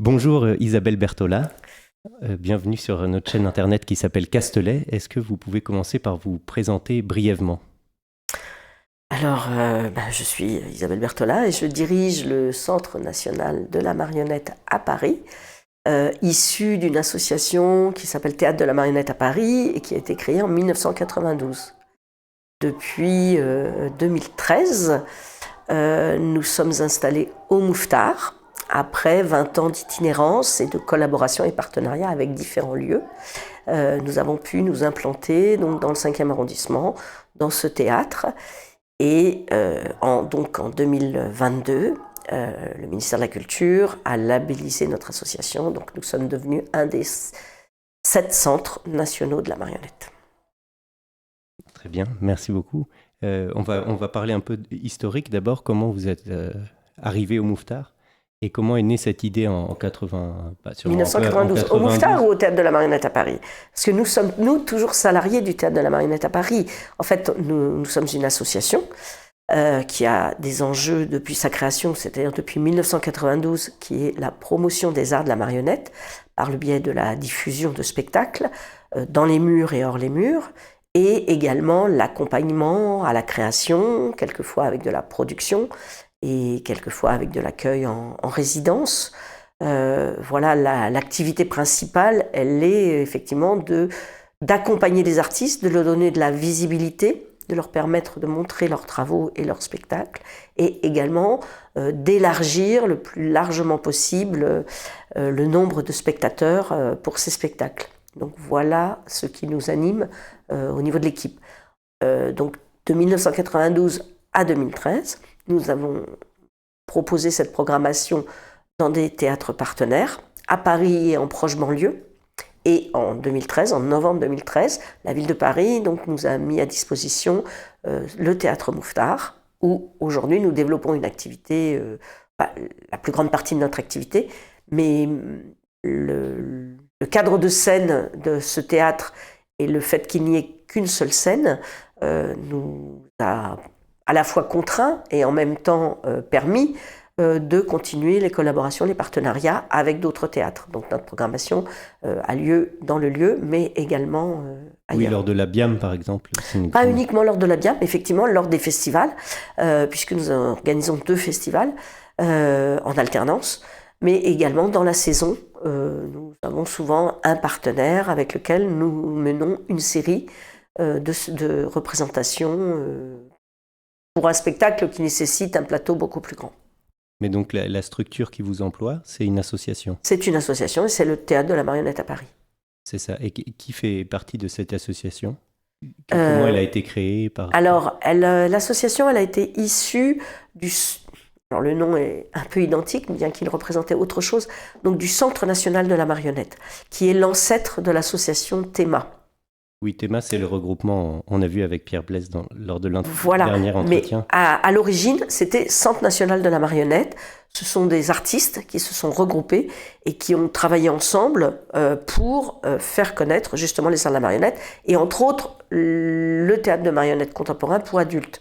Bonjour Isabelle Bertola, bienvenue sur notre chaîne internet qui s'appelle Castelet. Est-ce que vous pouvez commencer par vous présenter brièvement? Alors, je suis Isabelle Bertola et je dirige le Centre national de la marionnette à Paris, issu d'une association qui s'appelle Théâtre de la marionnette à Paris et qui a été créée en 1992. Depuis 2013, nous sommes installés au Mouffetard, après 20 ans d'itinérance et de collaboration et partenariat avec différents lieux. Nous avons pu nous implanter donc, dans le 5e arrondissement, dans ce théâtre. Et donc en 2022, le ministère de la Culture a labellisé notre association. Donc nous sommes devenus un des 7 centres nationaux de la marionnette. Très bien, merci beaucoup. On va parler un peu historique d'abord. Comment vous êtes arrivé au Mouffetard et comment est née cette idée en 80, 1992, au Mouffetard ou au Théâtre de la marionnette à Paris? Parce que nous sommes, toujours salariés du Théâtre de la marionnette à Paris. En fait, nous sommes une association qui a des enjeux depuis sa création, c'est-à-dire depuis 1992, qui est la promotion des arts de la marionnette par le biais de la diffusion de spectacles dans les murs et hors les murs, et également l'accompagnement à la création, quelquefois avec de la production, et quelquefois avec de l'accueil en résidence. Voilà, l'activité principale, elle est effectivement d'accompagner les artistes, de leur donner de la visibilité, de leur permettre de montrer leurs travaux et leurs spectacles, et également d'élargir le plus largement possible le nombre de spectateurs pour ces spectacles. Donc voilà ce qui nous anime au niveau de l'équipe. Donc de 1992 à 2013, nous avons proposé cette programmation dans des théâtres partenaires, à Paris et en proche banlieue. Et en 2013, en novembre 2013, la ville de Paris donc, nous a mis à disposition le théâtre Mouffetard, où aujourd'hui nous développons une activité, la plus grande partie de notre activité, mais le cadre de scène de ce théâtre et le fait qu'il n'y ait qu'une seule scène nous a à la fois contraint et en même temps permis de continuer les collaborations, les partenariats avec d'autres théâtres. Donc notre programmation a lieu dans le lieu, mais également ailleurs. Oui, lors de la BIAM par exemple. Pas uniquement lors de la BIAM, effectivement, lors des festivals, puisque nous organisons 2 festivals en alternance, mais également dans la saison. Nous avons souvent un partenaire avec lequel nous menons une série de représentations pour un spectacle qui nécessite un plateau beaucoup plus grand. Mais donc la structure qui vous emploie, c'est une association? C'est une association et c'est le Théâtre de la marionnette à Paris. C'est ça. Et qui fait partie de cette association? Comment elle a été créée Alors, l'association, elle a été issue du... Alors, le nom est un peu identique, bien qu'il représentait autre chose. Donc, du Centre national de la marionnette, qui est l'ancêtre de l'association Théma. Oui, Théma, c'est le regroupement, on a vu avec Pierre Blaise lors de voilà. dernier entretien. Mais à l'origine, c'était Centre national de la marionnette. Ce sont des artistes qui se sont regroupés et qui ont travaillé ensemble pour faire connaître justement les arts de la marionnette et entre autres le théâtre de marionnette contemporain pour adultes.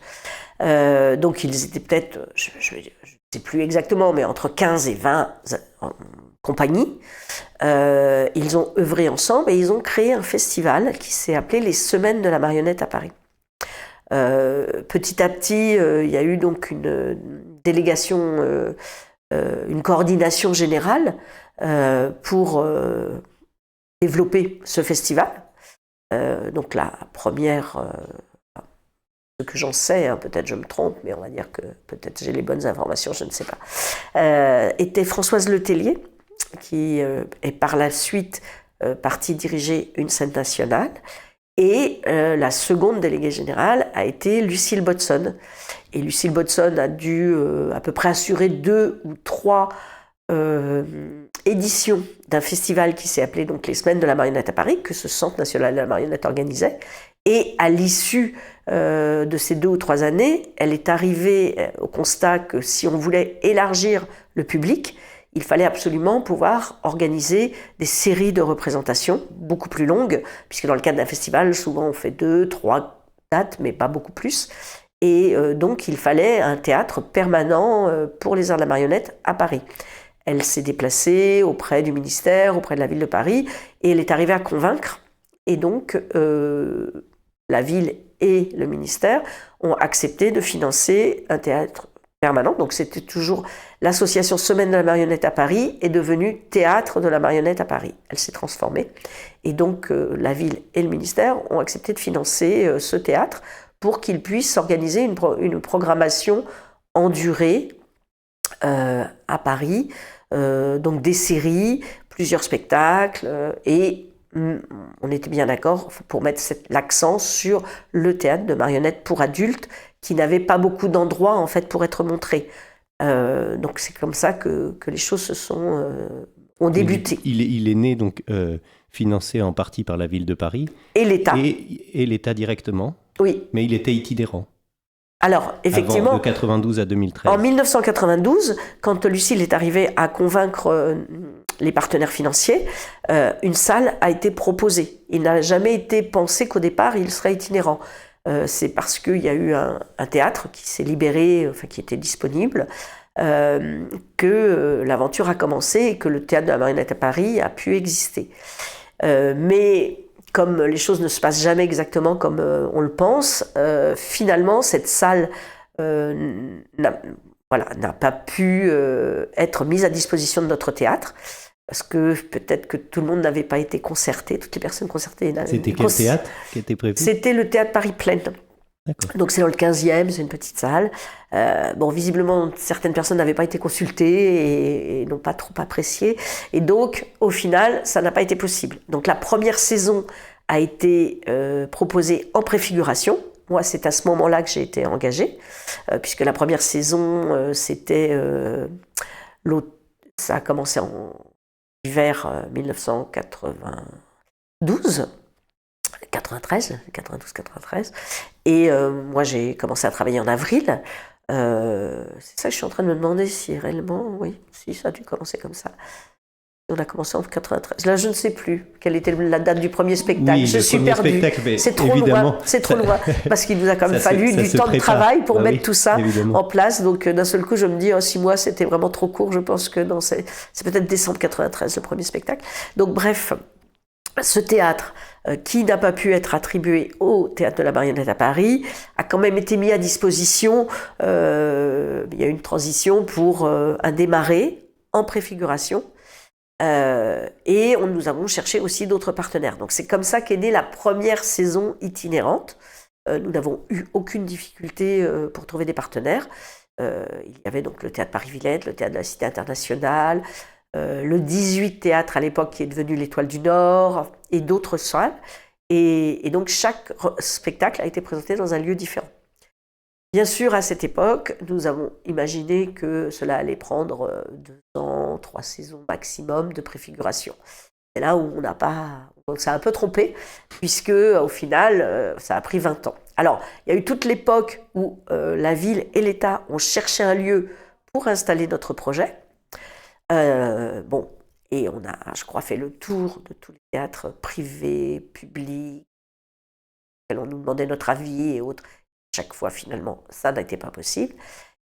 Donc ils étaient peut-être, je ne sais plus exactement, mais entre 15 et 20 compagnies. Ils ont œuvré ensemble et ils ont créé un festival qui s'est appelé les Semaines de la marionnette à Paris. Petit à petit, il y a eu donc une délégation, une coordination générale pour développer ce festival. Donc la première, ce que j'en sais, hein, peut-être je me trompe, mais on va dire que peut-être j'ai les bonnes informations, je ne sais pas, était Françoise Letellier, qui est par la suite partie diriger une scène nationale. Et la seconde déléguée générale a été Lucille Bodson. Et Lucille Bodson a dû à peu près assurer 2 ou 3 éditions d'un festival qui s'est appelé donc les Semaines de la marionnette à Paris, que ce Centre national de la marionnette organisait. Et à l'issue de ces 2 ou 3 années, elle est arrivée au constat que si on voulait élargir le public, il fallait absolument pouvoir organiser des séries de représentations beaucoup plus longues, puisque dans le cadre d'un festival, souvent on fait 2, 3 dates, mais pas beaucoup plus. Et donc il fallait un théâtre permanent pour les arts de la marionnette à Paris. Elle s'est déplacée auprès du ministère, auprès de la ville de Paris, et elle est arrivée à convaincre. Et donc, la ville et le ministère ont accepté de financer un théâtre permanent. Donc, c'était toujours l'association Semaine de la marionnette à Paris est devenue Théâtre de la marionnette à Paris. Elle s'est transformée. Et donc, la ville et le ministère ont accepté de financer ce théâtre pour qu'il puisse organiser une programmation en durée à Paris, donc des séries, plusieurs spectacles, et on était bien d'accord pour mettre l'accent sur le théâtre de marionnettes pour adultes qui n'avait pas beaucoup d'endroits en fait pour être montré. Donc c'est comme ça que les choses ont débuté. Il est né donc financé en partie par la ville de Paris. Et l'État. Et l'État directement. Oui. Mais il était itinérant. Alors, effectivement, de 92 à 2013. En 1992, quand Lucile est arrivée à convaincre les partenaires financiers, une salle a été proposée. Il n'a jamais été pensé qu'au départ, il serait itinérant. C'est parce qu'il y a eu un théâtre qui s'est libéré, enfin qui était disponible, que l'aventure a commencé et que le théâtre de la marionnette à Paris a pu exister. Mais comme les choses ne se passent jamais exactement comme on le pense, finalement, cette salle n'a pas pu être mise à disposition de notre théâtre, parce que peut-être que tout le monde n'avait pas été concerté, toutes les personnes concertées. C'était quel théâtre qui était prévu ? C'était le théâtre Paris Plaine. Donc c'est dans le 15e, c'est une petite salle. Visiblement, certaines personnes n'avaient pas été consultées et n'ont pas trop apprécié. Et donc, au final, ça n'a pas été possible. Donc la première saison a été proposée en préfiguration. Moi, c'est à ce moment-là que j'ai été engagée, puisque la première saison, ça a commencé en hiver 1992. 92-93. Et moi, j'ai commencé à travailler en avril. C'est ça que je suis en train de me demander si réellement, oui, si ça a dû commencer comme ça. On a commencé en 93. Là, je ne sais plus quelle était la date du premier spectacle. Oui, je suis perdue. C'est trop loin. C'est trop loin. Parce qu'il nous a quand même fallu du temps de travail pour mettre tout ça en place. Donc, d'un seul coup, je me dis, 6 mois, c'était vraiment trop court. Je pense que non, c'est peut-être décembre 93, le premier spectacle. Donc, bref, ce théâtre qui n'a pas pu être attribué au Théâtre de la Marionnette à Paris a quand même été mis à disposition. Il y a eu une transition pour un démarré en préfiguration. Et nous avons cherché aussi d'autres partenaires. Donc c'est comme ça qu'est née la première saison itinérante. Nous n'avons eu aucune difficulté pour trouver des partenaires. Il y avait donc le Théâtre Paris-Villette, le Théâtre de la Cité Internationale, le 18 Théâtre à l'époque qui est devenu l'Étoile du Nord et d'autres salles. Et donc chaque spectacle a été présenté dans un lieu différent. Bien sûr, à cette époque, nous avons imaginé que cela allait prendre 2 ans, 3 saisons maximum de préfiguration. C'est là où on s'est un peu trompé, puisque au final, ça a pris 20 ans. Alors, il y a eu toute l'époque où la ville et l'État ont cherché un lieu pour installer notre projet. Et on a, je crois, fait le tour de tous les théâtres privés, publics, auxquels on nous demandait notre avis et autres. Chaque fois, finalement, ça n'était pas possible.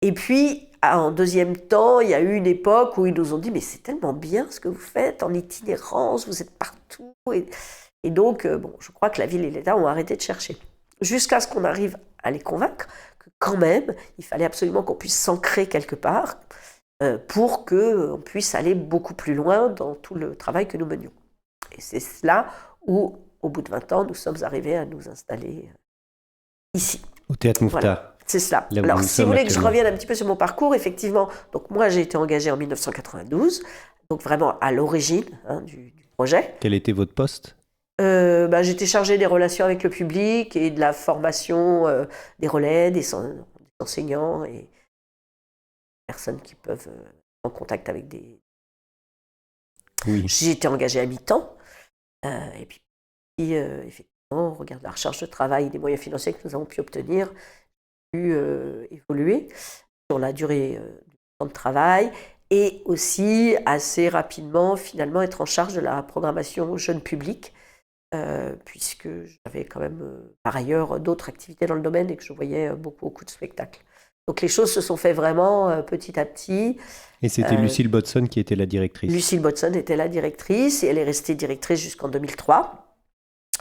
Et puis, en deuxième temps, il y a eu une époque où ils nous ont dit « Mais c'est tellement bien ce que vous faites en itinérance, vous êtes partout. » Et donc, je crois que la ville et l'État ont arrêté de chercher. Jusqu'à ce qu'on arrive à les convaincre que quand même, il fallait absolument qu'on puisse s'ancrer quelque part pour qu'on puisse aller beaucoup plus loin dans tout le travail que nous menions. Et c'est là où, au bout de 20 ans, nous sommes arrivés à nous installer ici. Au Théâtre Mouffetard. Voilà, c'est cela. Alors, si vous voulez que je revienne un petit peu sur mon parcours, effectivement, donc moi j'ai été engagée en 1992, donc vraiment à l'origine du projet. Quel était votre poste ? J'étais chargée des relations avec le public et de la formation des relais, des enseignants et des personnes qui peuvent être en contact avec des... Oui. J'ai été engagée à mi-temps, et puis effectivement, on regarde la recherche de travail et les moyens financiers que nous avons pu obtenir, pu évoluer sur la durée du temps de travail et aussi assez rapidement finalement être en charge de la programmation jeune public puisque j'avais quand même par ailleurs d'autres activités dans le domaine et que je voyais beaucoup de spectacles. Donc les choses se sont fait vraiment petit à petit. Et c'était Lucille Bodson qui était la directrice. Lucille Bodson était la directrice et elle est restée directrice jusqu'en 2003,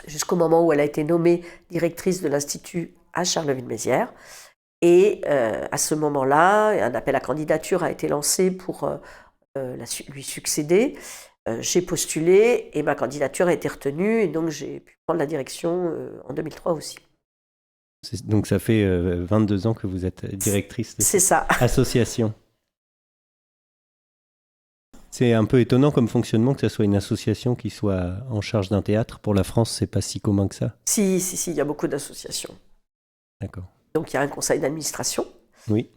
jusqu'au moment où elle a été nommée directrice de l'Institut à Charleville-Mézières. Et à ce moment-là, un appel à candidature a été lancé pour lui succéder. J'ai postulé et ma candidature a été retenue et donc j'ai pu prendre la direction en 2003 aussi. Donc ça fait 22 ans que vous êtes directrice de cette association. C'est un peu étonnant comme fonctionnement que ce soit une association qui soit en charge d'un théâtre. Pour la France, c'est pas si commun que ça. Si, il y a beaucoup d'associations. D'accord. Donc il y a un conseil d'administration. Oui.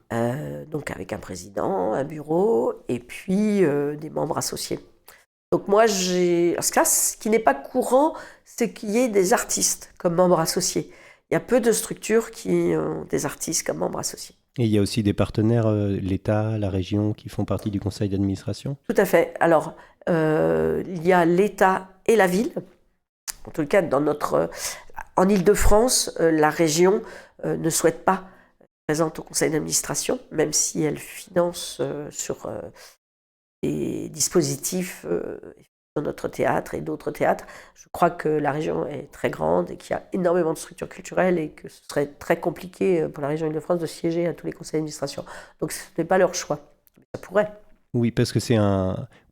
Donc avec un président, un bureau et puis des membres associés. Donc moi, ce qui n'est pas courant, c'est qu'il y ait des artistes comme membres associés. Il y a peu de structures qui ont des artistes comme membres associés. Et il y a aussi des partenaires, l'État, la région, qui font partie du conseil d'administration ? Tout à fait. Alors, il y a l'État et la ville. En tout cas, en Île-de-France, la région ne souhaite pas être présente au conseil d'administration, même si elle finance sur des dispositifs dans notre théâtre et d'autres théâtres. Je crois que la région est très grande et qu'il y a énormément de structures culturelles et que ce serait très compliqué pour la région Île-de-France de siéger à tous les conseils d'administration. Donc ce n'est pas leur choix. Ça pourrait. Oui, parce que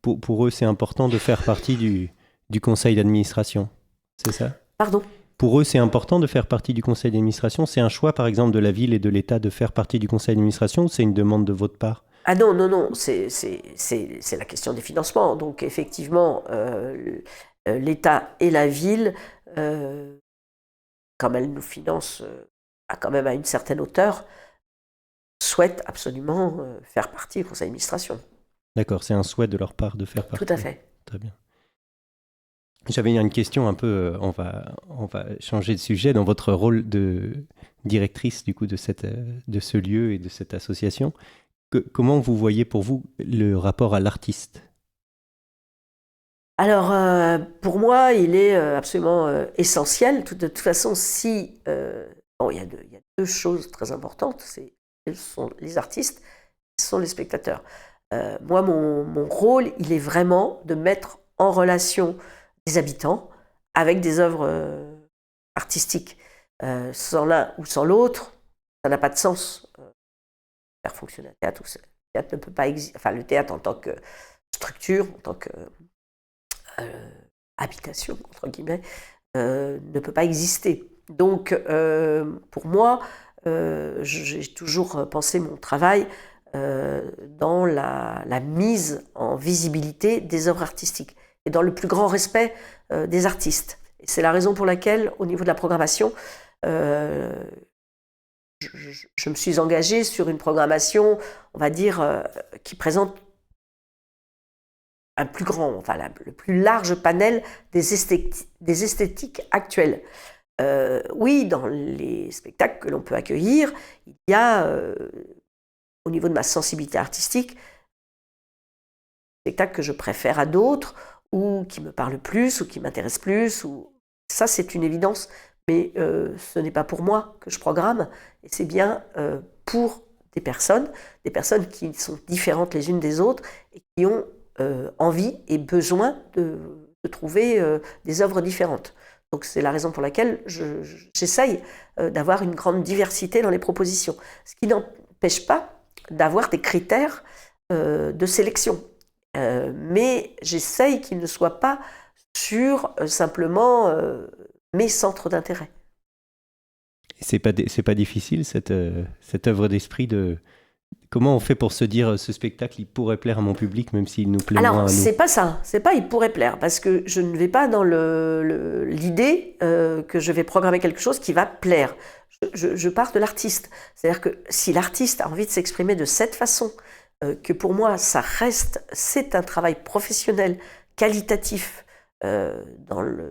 pour eux, c'est important de faire partie du conseil d'administration. C'est ça ? Pardon ? Pour eux, c'est important de faire partie du conseil d'administration. C'est un choix, par exemple, de la ville et de l'État de faire partie du conseil d'administration ou c'est une demande de votre part ? Ah non, c'est la question des financements. Donc effectivement, l'État et la ville, comme elles nous financent quand même à une certaine hauteur, souhaitent absolument faire partie du conseil d'administration. D'accord, c'est un souhait de leur part de faire partie. Tout à fait. Très bien. J'avais une question un peu, on va changer de sujet. Dans votre rôle de directrice du coup de ce lieu et de cette association, comment vous voyez pour vous le rapport à l'artiste ? Alors, pour moi, il est absolument essentiel. De toute façon, il y a deux choses très importantes. Ce sont les artistes, ce sont les spectateurs. Moi, mon rôle, il est vraiment de mettre en relation des habitants avec des œuvres artistiques. Sans l'un ou sans l'autre, ça n'a pas de sens. Faire fonctionner un théâtre, le théâtre ne peut pas exister. Enfin, le théâtre en tant que structure, en tant que habitation, entre guillemets, ne peut pas exister. Donc, pour moi, j'ai toujours pensé mon travail dans la mise en visibilité des œuvres artistiques et dans le plus grand respect des artistes. Et c'est la raison pour laquelle, au niveau de la programmation, je me suis engagée sur une programmation, on va dire, qui présente un plus grand, le plus large panel des esthétiques actuelles. Oui, dans les spectacles que l'on peut accueillir, il y a, au niveau de ma sensibilité artistique, des spectacles que je préfère à d'autres, ou qui me parlent plus, ou qui m'intéressent plus. Ça, c'est une évidence, mais ce n'est pas pour moi que je programme, et c'est bien pour des personnes qui sont différentes les unes des autres, et qui ont envie et besoin de trouver des œuvres différentes. Donc c'est la raison pour laquelle j'essaye d'avoir une grande diversité dans les propositions. Ce qui n'empêche pas d'avoir des critères de sélection. Mais j'essaye qu'ils ne soient pas sur simplement mes centres d'intérêt. C'est pas difficile cette œuvre d'esprit de... Comment on fait pour se dire ce spectacle il pourrait plaire à mon public même s'il nous plaît moins à nous ? Alors c'est pas ça, c'est pas il pourrait plaire parce que je ne vais pas dans l'idée que je vais programmer quelque chose qui va plaire. Je pars de l'artiste, c'est-à-dire que si l'artiste a envie de s'exprimer de cette façon, que pour moi c'est un travail professionnel, qualitatif dans la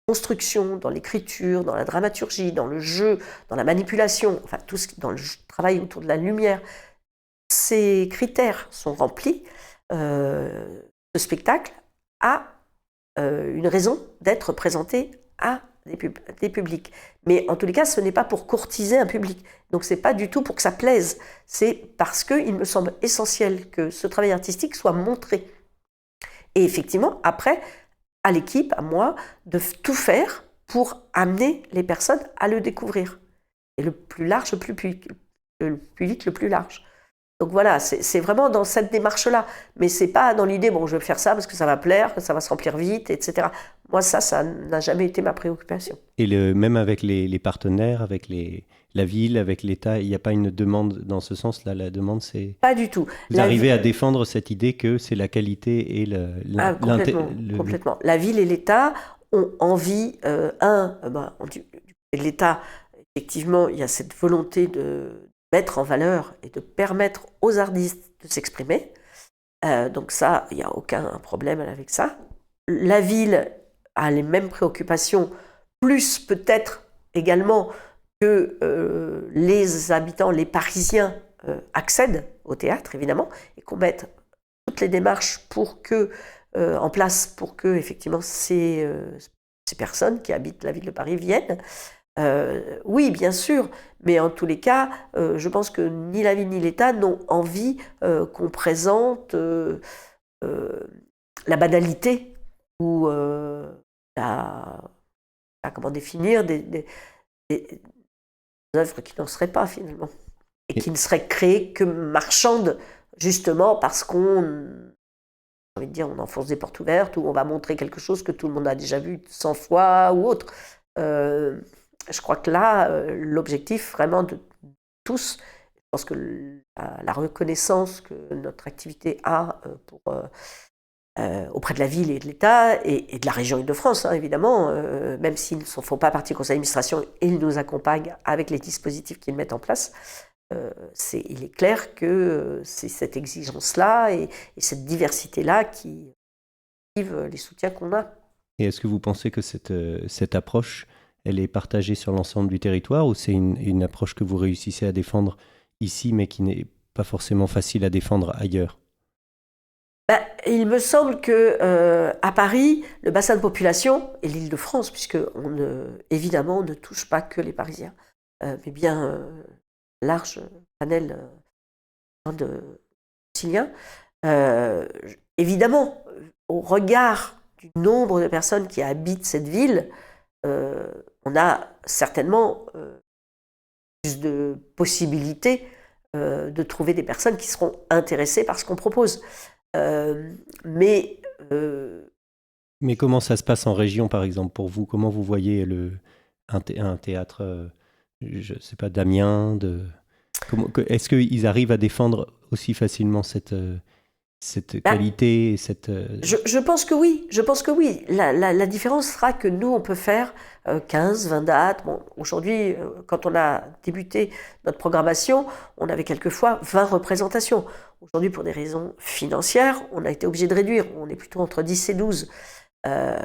construction, dans l'écriture, dans la dramaturgie, dans le jeu, dans la manipulation, enfin tout dans le travail autour de la lumière. Ces critères sont remplis, ce spectacle a une raison d'être présenté à des publics. Mais en tous les cas, ce n'est pas pour courtiser un public. Donc ce n'est pas du tout pour que ça plaise. C'est parce qu'il me semble essentiel que ce travail artistique soit montré. Et effectivement, après, à l'équipe, à moi, de tout faire pour amener les personnes à le découvrir. Et le plus large, le public le plus large. Donc voilà, c'est vraiment dans cette démarche-là. Mais c'est pas dans l'idée, bon, je vais faire ça parce que ça va plaire, que ça va se remplir vite, etc. Moi, ça n'a jamais été ma préoccupation. Et même avec les partenaires, avec la ville, avec l'État, il n'y a pas une demande dans ce sens-là? La demande, c'est... Pas du tout. Vous arrivez à défendre cette idée que c'est la qualité et complètement. La ville et l'État ont envie, l'État, effectivement, il y a cette volonté de mettre en valeur et de permettre aux artistes de s'exprimer. Donc ça, il n'y a aucun problème avec ça. La ville a les mêmes préoccupations, plus peut-être également que les habitants, les Parisiens, accèdent au théâtre, évidemment, et qu'on mette toutes les démarches en place pour que, effectivement, ces personnes qui habitent la ville de Paris viennent. Oui, bien sûr, mais en tous les cas, je pense que ni la ville ni l'État n'ont envie qu'on présente la banalité ou comment définir des œuvres qui n'en seraient pas finalement et qui ne seraient créées que marchandes justement parce qu'on enfonce des portes ouvertes ou on va montrer quelque chose que tout le monde a déjà vu 100 fois ou autre. Je crois que là, l'objectif vraiment de tous, je pense que la reconnaissance que notre activité a auprès de la ville et de l'État et de la région Île-de-France, hein, évidemment, même s'ils ne font pas partie du conseil d'administration, ils nous accompagnent avec les dispositifs qu'ils mettent en place. Il est clair que c'est cette exigence-là et cette diversité-là qui suivent les soutiens qu'on a. Et est-ce que vous pensez que cette approche, elle est partagée sur l'ensemble du territoire ou c'est une approche que vous réussissez à défendre ici mais qui n'est pas forcément facile à défendre ailleurs? Il me semble que à Paris, le bassin de population et l'Île-de-France, puisque évidemment on ne touche pas que les Parisiens, mais bien large panel de Franciliens. Évidemment, au regard du nombre de personnes qui habitent cette ville, on a certainement plus de possibilités de trouver des personnes qui seront intéressées par ce qu'on propose. Mais comment ça se passe en région, par exemple, pour vous? Comment vous voyez un théâtre, je ne sais pas, d'Amiens est-ce qu'ils arrivent à défendre aussi facilement cette qualité Je pense que oui. Je pense que oui. La différence sera que nous, on peut faire 15, 20 dates. Bon, aujourd'hui, quand on a débuté notre programmation, on avait quelquefois 20 représentations. Aujourd'hui, pour des raisons financières, on a été obligé de réduire. On est plutôt entre 10 et 12.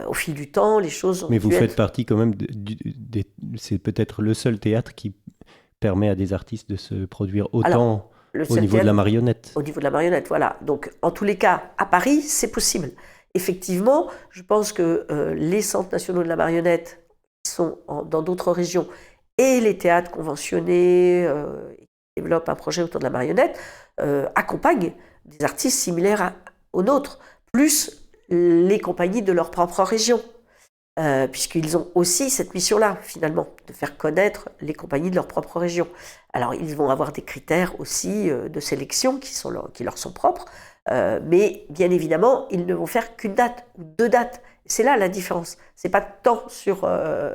Au fil du temps, les choses ont Mais vous faites partie quand même, c'est peut-être le seul théâtre qui permet à des artistes de se produire autant au niveau de la marionnette. Au niveau de la marionnette, voilà. Donc, en tous les cas, à Paris, c'est possible. Effectivement, je pense que les centres nationaux de la marionnette qui sont dans d'autres régions et les théâtres conventionnés qui développent un projet autour de la marionnette accompagnent des artistes similaires aux nôtres, plus les compagnies de leur propre région. Puisqu'ils ont aussi cette mission-là, finalement, de faire connaître les compagnies de leur propre région. Alors, ils vont avoir des critères aussi de sélection qui leur sont propres, mais bien évidemment, ils ne vont faire qu'une date ou 2 dates. C'est là la différence. C'est pas tant sur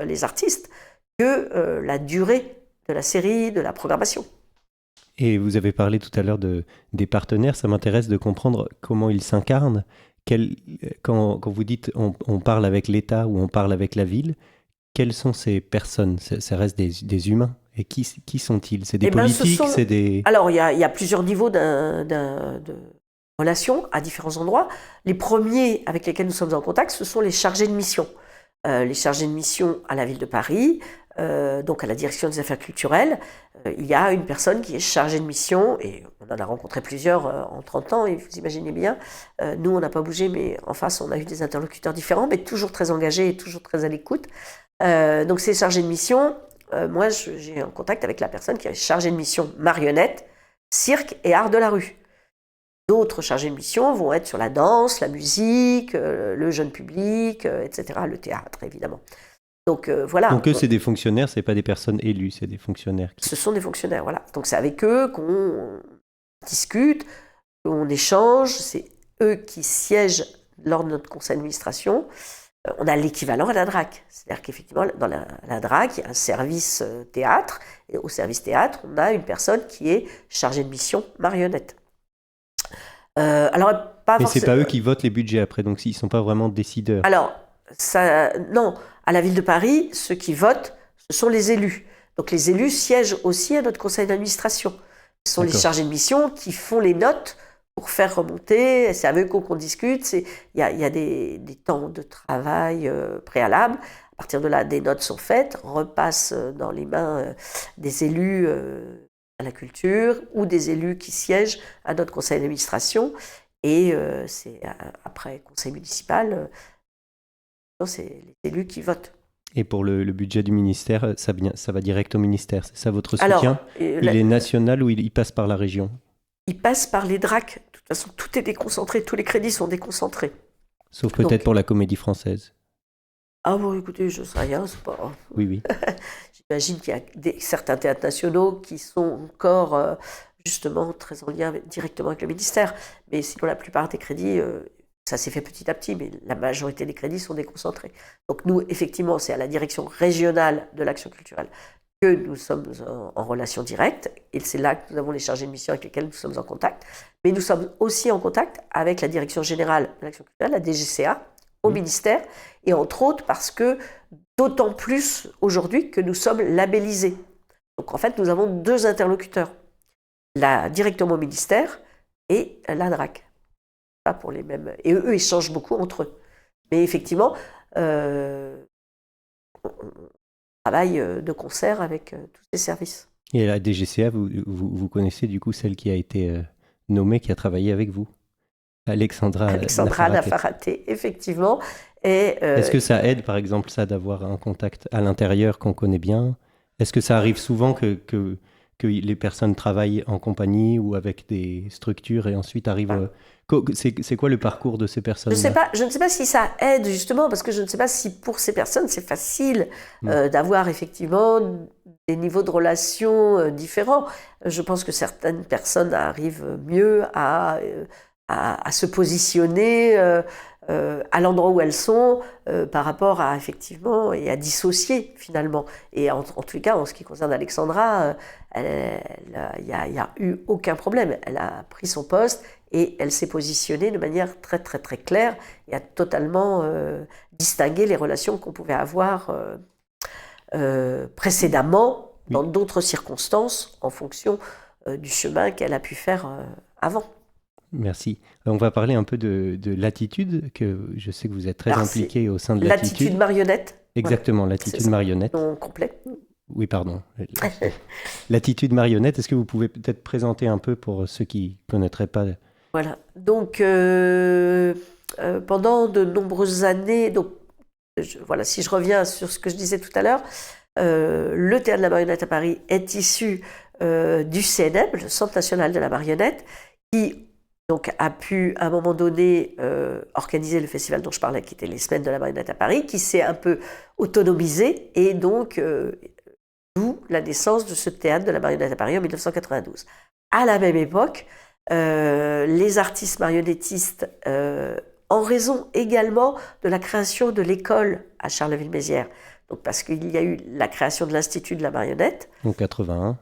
les artistes que la durée de la série, de la programmation. Et vous avez parlé tout à l'heure des partenaires. Ça m'intéresse de comprendre comment ils s'incarnent. Quand vous dites on parle avec l'État ou on parle avec la ville, quelles sont ces personnes? Ça reste des humains. Et qui sont-ils? C'est des politiques? Alors, il y a plusieurs niveaux de relations à différents endroits. Les premiers avec lesquels nous sommes en contact, ce sont les chargés de mission. Les chargés de mission à la ville de Paris, donc à la direction des affaires culturelles. Il y a une personne qui est chargée de mission, et on en a rencontré plusieurs en 30 ans, et vous imaginez bien, nous on n'a pas bougé, mais en face on a eu des interlocuteurs différents, mais toujours très engagés et toujours très à l'écoute. Donc ces chargés de mission, moi j'ai un contact avec la personne qui est chargée de mission marionnette, cirque et art de la rue. D'autres chargés de mission vont être sur la danse, la musique, le jeune public, etc., le théâtre évidemment. Donc voilà. Donc eux, c'est des fonctionnaires, c'est pas des personnes élues, c'est des fonctionnaires. Ce sont des fonctionnaires, voilà. Donc c'est avec eux qu'on discute, qu'on échange, c'est eux qui siègent lors de notre conseil d'administration. On a l'équivalent à la DRAC. C'est-à-dire qu'effectivement, dans la DRAC, il y a un service théâtre, et au service théâtre, on a une personne qui est chargée de mission marionnette. Mais c'est pas eux qui votent les budgets après, donc ils ne sont pas vraiment décideurs. Alors, non, à la ville de Paris, ceux qui votent, ce sont les élus. Donc les élus siègent aussi à notre conseil d'administration. Ce sont les chargés de mission qui font les notes pour faire remonter. C'est avec eux qu'on discute. Il y a des temps de travail préalables. À partir de là, des notes sont faites, repassent dans les mains des élus à la culture ou des élus qui siègent à notre conseil d'administration. Et c'est après conseil municipal, c'est les élus qui votent. Et pour le budget du ministère, ça va direct au ministère, c'est ça votre soutien? Alors, il est national ou il passe par la région? Il passe par les DRAC. De toute façon, tout est déconcentré, tous les crédits sont déconcentrés. Sauf peut-être pour la Comédie Française. Ah bon, écoutez, je ne sais rien, c'est pas... Oui. J'imagine qu'il y a certains théâtres nationaux qui sont encore justement très en lien directement avec le ministère. Mais sinon, la plupart des crédits, ça s'est fait petit à petit, mais la majorité des crédits sont déconcentrés. Donc nous, effectivement, c'est à la direction régionale de l'action culturelle que nous sommes en relation directe, et c'est là que nous avons les chargés de mission avec lesquels nous sommes en contact. Mais nous sommes aussi en contact avec la direction générale de l'action culturelle, la DGCA, au ministère, et entre autres parce que, d'autant plus aujourd'hui que nous sommes labellisés. Donc en fait, nous avons deux interlocuteurs, directement au ministère et la DRAC. Pas pour les mêmes. Et eux échangent beaucoup entre eux. Mais effectivement, on travaille de concert avec tous ces services. Et la DGCA, vous connaissez du coup celle qui a été nommée, qui a travaillé avec vous, Alexandra Nafaraté, effectivement. Est-ce que ça aide, par exemple, ça d'avoir un contact à l'intérieur qu'on connaît bien? Est-ce que ça arrive souvent que les personnes travaillent en compagnie ou avec des structures et ensuite arrivent... C'est quoi le parcours de ces personnes? Je ne sais pas si ça aide, justement, parce que je ne sais pas si pour ces personnes, c'est facile d'avoir effectivement des niveaux de relations différents. Je pense que certaines personnes arrivent mieux à se positionner à l'endroit où elles sont par rapport à, effectivement, et à dissocier, finalement. Et en tout cas, en ce qui concerne Alexandra, il n'y a eu aucun problème. Elle a pris son poste et elle s'est positionnée de manière très, très, très claire et a totalement distingué les relations qu'on pouvait avoir précédemment dans d'autres circonstances en fonction du chemin qu'elle a pu faire avant. Merci. On va parler un peu de Latitude, que je sais que vous êtes très impliqué au sein de Latitude. Latitude marionnette. Exactement, voilà. Latitude marionnette. Nom complet. Oui, pardon. Latitude marionnette, est-ce que vous pouvez peut-être présenter un peu pour ceux qui ne connaîtraient pas? Voilà. Donc, pendant de nombreuses années, voilà, si je reviens sur ce que je disais tout à l'heure, le Théâtre de la Marionnette à Paris est issu du CNM, le Centre National de la Marionnette, qui donc a pu, à un moment donné, organiser le festival dont je parlais, qui était les Semaines de la Marionnette à Paris, qui s'est un peu autonomisé, et donc, d'où la naissance de ce Théâtre de la Marionnette à Paris en 1992. À la même époque, les artistes marionnettistes, en raison également de la création de l'école à Charleville-Mézières, donc parce qu'il y a eu la création de l'Institut de la marionnette, en 81,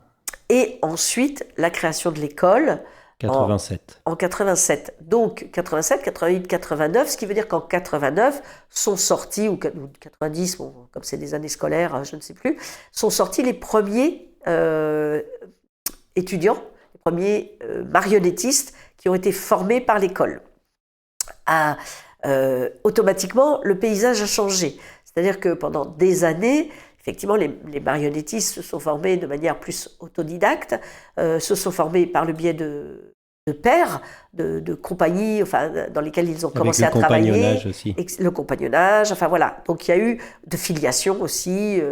et ensuite la création de l'école 87. En 87. Donc 87, 88, 89, ce qui veut dire qu'en 89 sont sortis, ou 90, bon, comme c'est des années scolaires, je ne sais plus, sont sortis les premiers étudiants, les premiers marionnettistes qui ont été formés par l'école. Automatiquement, le paysage a changé. C'est-à-dire que pendant des années, effectivement, les marionnettistes se sont formés de manière plus autodidacte, se sont formés par le biais de pairs, de compagnies, enfin, dans lesquelles ils ont commencé à travailler. Le compagnonnage aussi. Le compagnonnage, enfin voilà. Donc il y a eu de filiation aussi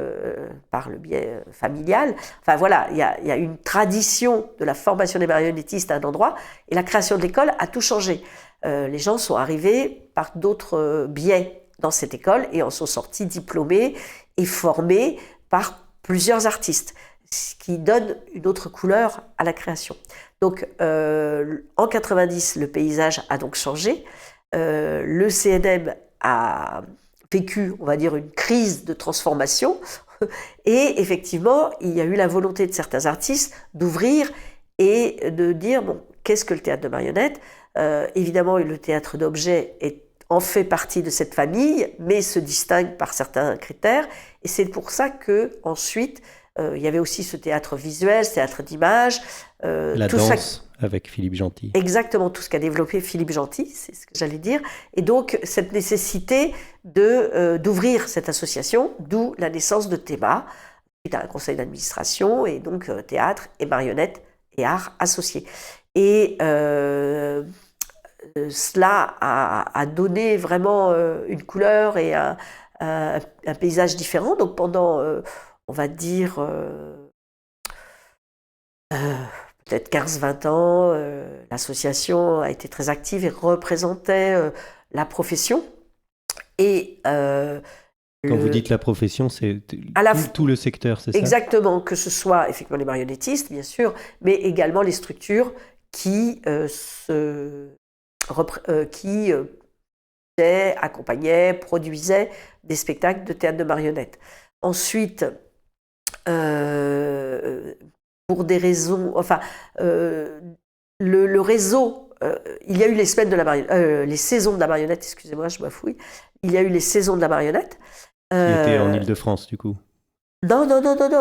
par le biais familial. Enfin voilà, il y a une tradition de la formation des marionnettistes à un endroit, et la création de l'école a tout changé. Les gens sont arrivés par d'autres biais dans cette école et en sont sortis diplômés et formés par plusieurs artistes, ce qui donne une autre couleur à la création. Donc, en 90, le paysage a donc changé. Le CNM a vécu, on va dire, une crise de transformation. Et effectivement, il y a eu la volonté de certains artistes d'ouvrir et de dire, bon, qu'est-ce que le théâtre de marionnettes ? Évidemment, le théâtre d'objets en fait partie de cette famille, mais se distingue par certains critères. Et c'est pour ça qu'ensuite, il y avait aussi ce théâtre visuel, ce théâtre d'image. La danse avec Philippe Gentil. Exactement, tout ce qu'a développé Philippe Gentil, c'est ce que j'allais dire. Et donc, cette nécessité d'ouvrir cette association, d'où la naissance de Théma, qui est un conseil d'administration, et donc théâtre et marionnettes et arts associés. Et cela a donné vraiment une couleur et un paysage différent. Donc pendant, on va dire, peut-être 15-20 ans, l'association a été très active et représentait la profession. Et quand vous dites la profession, c'est tout le secteur, c'est ça ? Exactement, que ce soit effectivement les marionnettistes, bien sûr, mais également les structures qui accompagnaient, produisaient des spectacles de théâtre de marionnettes. Ensuite, pour des raisons, enfin, le réseau, il y a eu les semaines de la les saisons de la marionnette, excusez-moi, je bafouille. Il y a eu les saisons de la marionnette. Qui étaient en Île-de-France, du coup. Non,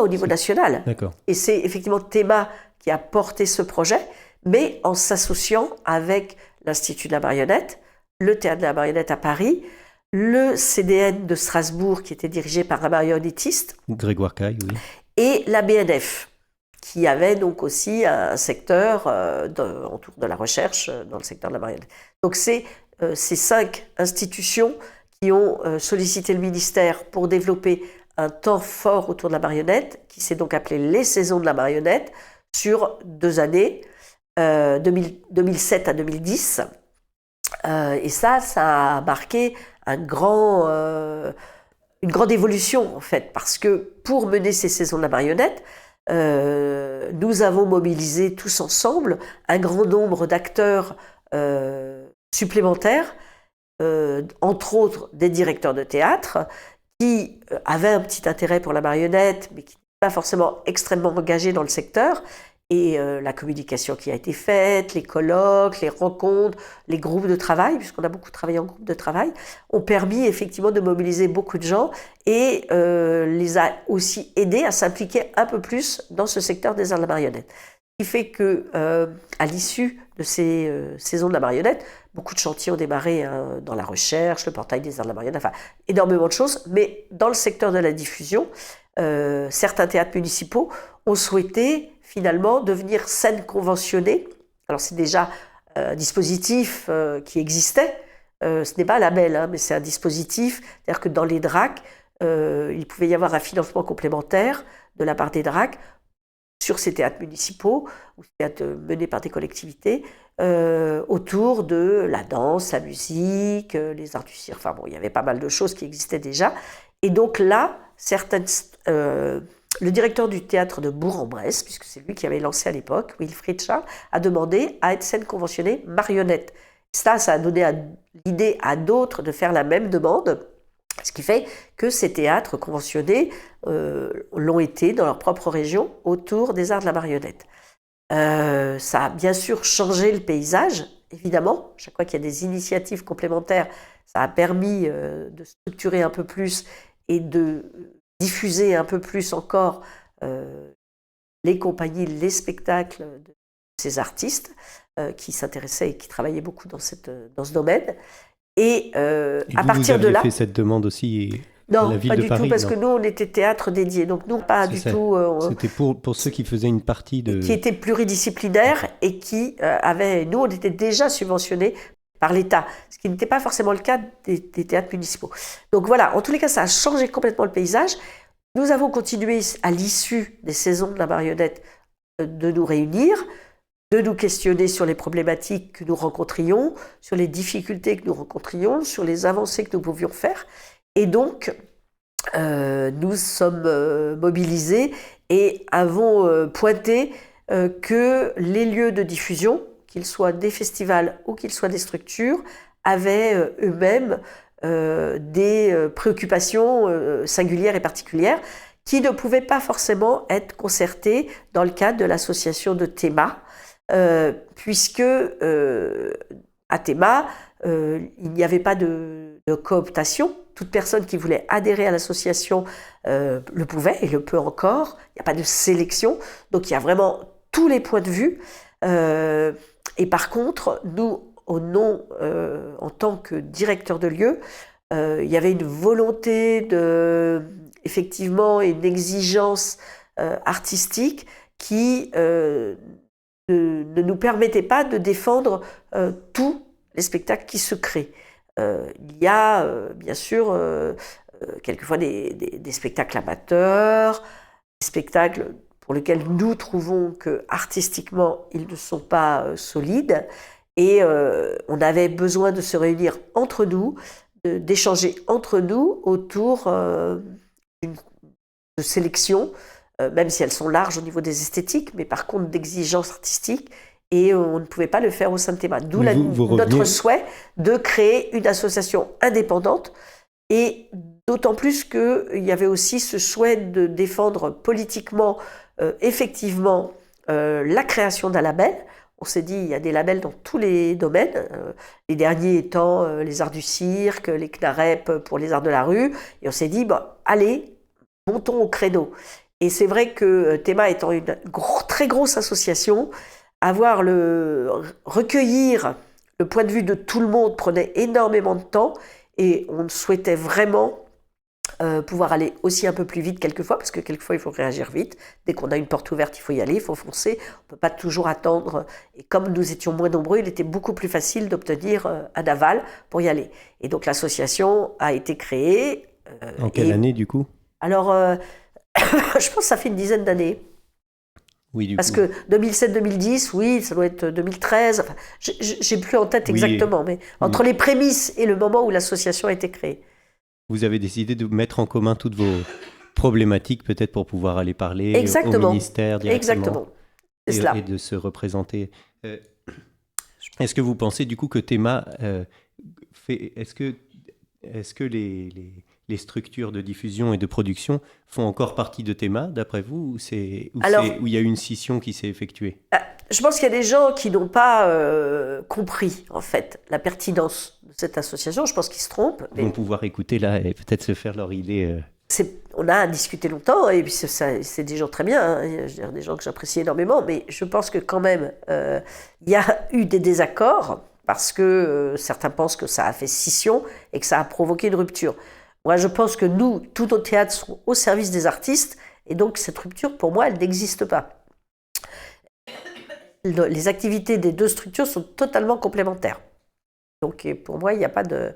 au niveau national. D'accord. Et c'est effectivement Théma qui a porté ce projet, mais en s'associant avec l'Institut de la marionnette, le Théâtre de la marionnette à Paris, le CDN de Strasbourg, qui était dirigé par un marionnettiste. Grégoire Caille, oui. Et la BNF, qui avait donc aussi un secteur autour de la recherche dans le secteur de la marionnette. Donc c'est ces 5 institutions qui ont sollicité le ministère pour développer un temps fort autour de la marionnette, qui s'est donc appelé les saisons de la marionnette, sur 2 années, 2007 à 2010. Et ça a marqué une grande évolution, en fait, parce que pour mener ces saisons de la marionnette, nous avons mobilisé tous ensemble un grand nombre d'acteurs supplémentaires, entre autres des directeurs de théâtre, qui avaient un petit intérêt pour la marionnette, mais qui n'étaient pas forcément extrêmement engagés dans le secteur. Et la communication qui a été faite, les colloques, les rencontres, les groupes de travail, puisqu'on a beaucoup travaillé en groupe de travail, ont permis effectivement de mobiliser beaucoup de gens et les a aussi aidés à s'impliquer un peu plus dans ce secteur des arts de la marionnette. Ce qui fait que, à l'issue de ces saisons de la marionnette, beaucoup de chantiers ont démarré dans la recherche, le portail des arts de la marionnette, enfin énormément de choses, mais dans le secteur de la diffusion, certains théâtres municipaux ont souhaité finalement devenir scène conventionnée. Alors c'est déjà un dispositif qui existait, ce n'est pas un label, mais c'est un dispositif, c'est-à-dire que dans les DRAC, il pouvait y avoir un financement complémentaire de la part des DRAC sur ces théâtres municipaux, ou ces théâtres menés par des collectivités, autour de la danse, la musique, les arts du cirque, enfin bon, il y avait pas mal de choses qui existaient déjà. Et donc là, le directeur du théâtre de Bourg-en-Bresse, puisque c'est lui qui avait lancé à l'époque, Wilfried Charles, a demandé à être scène conventionnée marionnette. Ça a donné l'idée à d'autres de faire la même demande, ce qui fait que ces théâtres conventionnés l'ont été dans leur propre région autour des arts de la marionnette. Ça a bien sûr changé le paysage, évidemment. Chaque fois qu'il y a des initiatives complémentaires, ça a permis de structurer un peu plus et de diffuser un peu plus encore les compagnies, les spectacles de ces artistes qui s'intéressaient et qui travaillaient beaucoup dans ce domaine. Et à partir de là... Vous avez fait cette demande aussi Non, la ville pas de du Paris, tout, parce non. que nous, on était théâtre dédié. Donc, nous, pas du tout. C'était pour ceux qui faisaient une partie de... Qui étaient pluridisciplinaires et qui avaient. Nous, on était déjà subventionnés par l'État, ce qui n'était pas forcément le cas des théâtres municipaux. Donc voilà, en tous les cas, ça a changé complètement le paysage. Nous avons continué, à l'issue des saisons de la marionnette, de nous réunir, de nous questionner sur les problématiques que nous rencontrions, sur les difficultés que nous rencontrions, sur les avancées que nous pouvions faire. Et donc, nous sommes mobilisés et avons pointé que les lieux de diffusion, qu'ils soient des festivals ou qu'ils soient des structures, avaient eux-mêmes des préoccupations singulières et particulières qui ne pouvaient pas forcément être concertées dans le cadre de l'association de Théma, puisque à Théma, il n'y avait pas de cooptation. Toute personne qui voulait adhérer à l'association le pouvait et le peut encore. Il n'y a pas de sélection, donc il y a vraiment tous les points de vue. Et par contre, nous, en tant que directeur de lieu, il y avait une volonté effectivement, une exigence artistique qui ne nous permettait pas de défendre tous les spectacles qui se créent. Il y a bien sûr quelquefois des spectacles amateurs, des spectacles pour lesquels nous trouvons que artistiquement ils ne sont pas solides, et on avait besoin de se réunir entre nous, d'échanger entre nous autour de sélections, même si elles sont larges au niveau des esthétiques, mais par contre d'exigences artistiques, et on ne pouvait pas le faire au sein de Théma. D'où notre souhait de créer une association indépendante, et d'autant plus qu'il y avait aussi ce souhait de défendre politiquement, effectivement, la création d'un label. On s'est dit, il y a des labels dans tous les domaines, les derniers étant les arts du cirque, les CNAREP pour les arts de la rue, et on s'est dit, allez, montons au créneau. Et c'est vrai que Théma étant une très grosse association, recueillir le point de vue de tout le monde prenait énormément de temps, et on souhaitait vraiment pouvoir aller aussi un peu plus vite quelquefois, parce que quelquefois il faut réagir vite. Dès qu'on a une porte ouverte, il faut y aller, il faut foncer. On ne peut pas toujours attendre. Et comme nous étions moins nombreux, il était beaucoup plus facile d'obtenir un aval pour y aller. Et donc l'association a été créée. En quelle année du coup ? Alors, je pense que ça fait une dizaine d'années. Oui, parce que 2007-2010, oui, ça doit être 2013. Enfin, j'ai plus en tête exactement, mais entre les prémices et le moment où l'association a été créée. Vous avez décidé de mettre en commun toutes vos problématiques, peut-être pour pouvoir aller parler au ministère directement. Exactement. C'est cela. Et de se représenter. Est-ce que vous pensez du coup que Théma fait... Est-ce que les structures de diffusion et de production font encore partie de Théma, d'après vous, où il y a une scission qui s'est effectuée ? Je pense qu'il y a des gens qui n'ont pas compris, en fait, la pertinence de cette association. Je pense qu'ils se trompent. Ils vont pouvoir écouter là et peut-être se faire leur idée. On a discuté longtemps, et puis c'est des gens très bien, hein, je veux dire, des gens que j'apprécie énormément, mais je pense que quand même, il y a eu des désaccords, parce que certains pensent que ça a fait scission et que ça a provoqué une rupture. Moi, je pense que nous, tous nos théâtres sont au service des artistes, et donc cette rupture, pour moi, elle n'existe pas. Les activités des deux structures sont totalement complémentaires. Donc, pour moi, il n'y a pas de...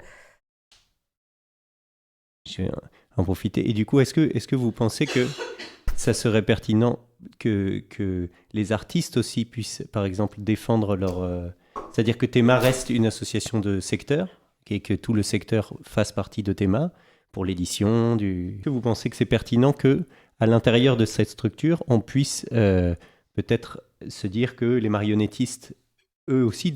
Je vais en profiter. Et du coup, est-ce que vous pensez que ça serait pertinent que les artistes aussi puissent, par exemple, défendre leur... C'est-à-dire que Théma reste une association de secteur, et que tout le secteur fasse partie de Théma pour l'édition. Est-ce que vous pensez que c'est pertinent qu'à l'intérieur de cette structure, on puisse peut-être se dire que les marionnettistes, eux aussi,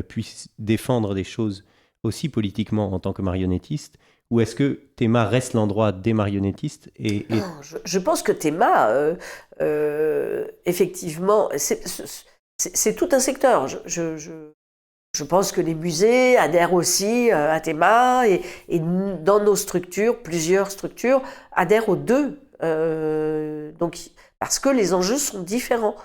puissent défendre des choses aussi politiquement en tant que marionnettistes, ou est-ce que Théma reste l'endroit des marionnettistes Non, je pense que Théma, effectivement, c'est tout un secteur. Je pense que les musées adhèrent aussi à Théma, et dans nos structures, plusieurs structures adhèrent aux deux. Donc, parce que les enjeux sont différents.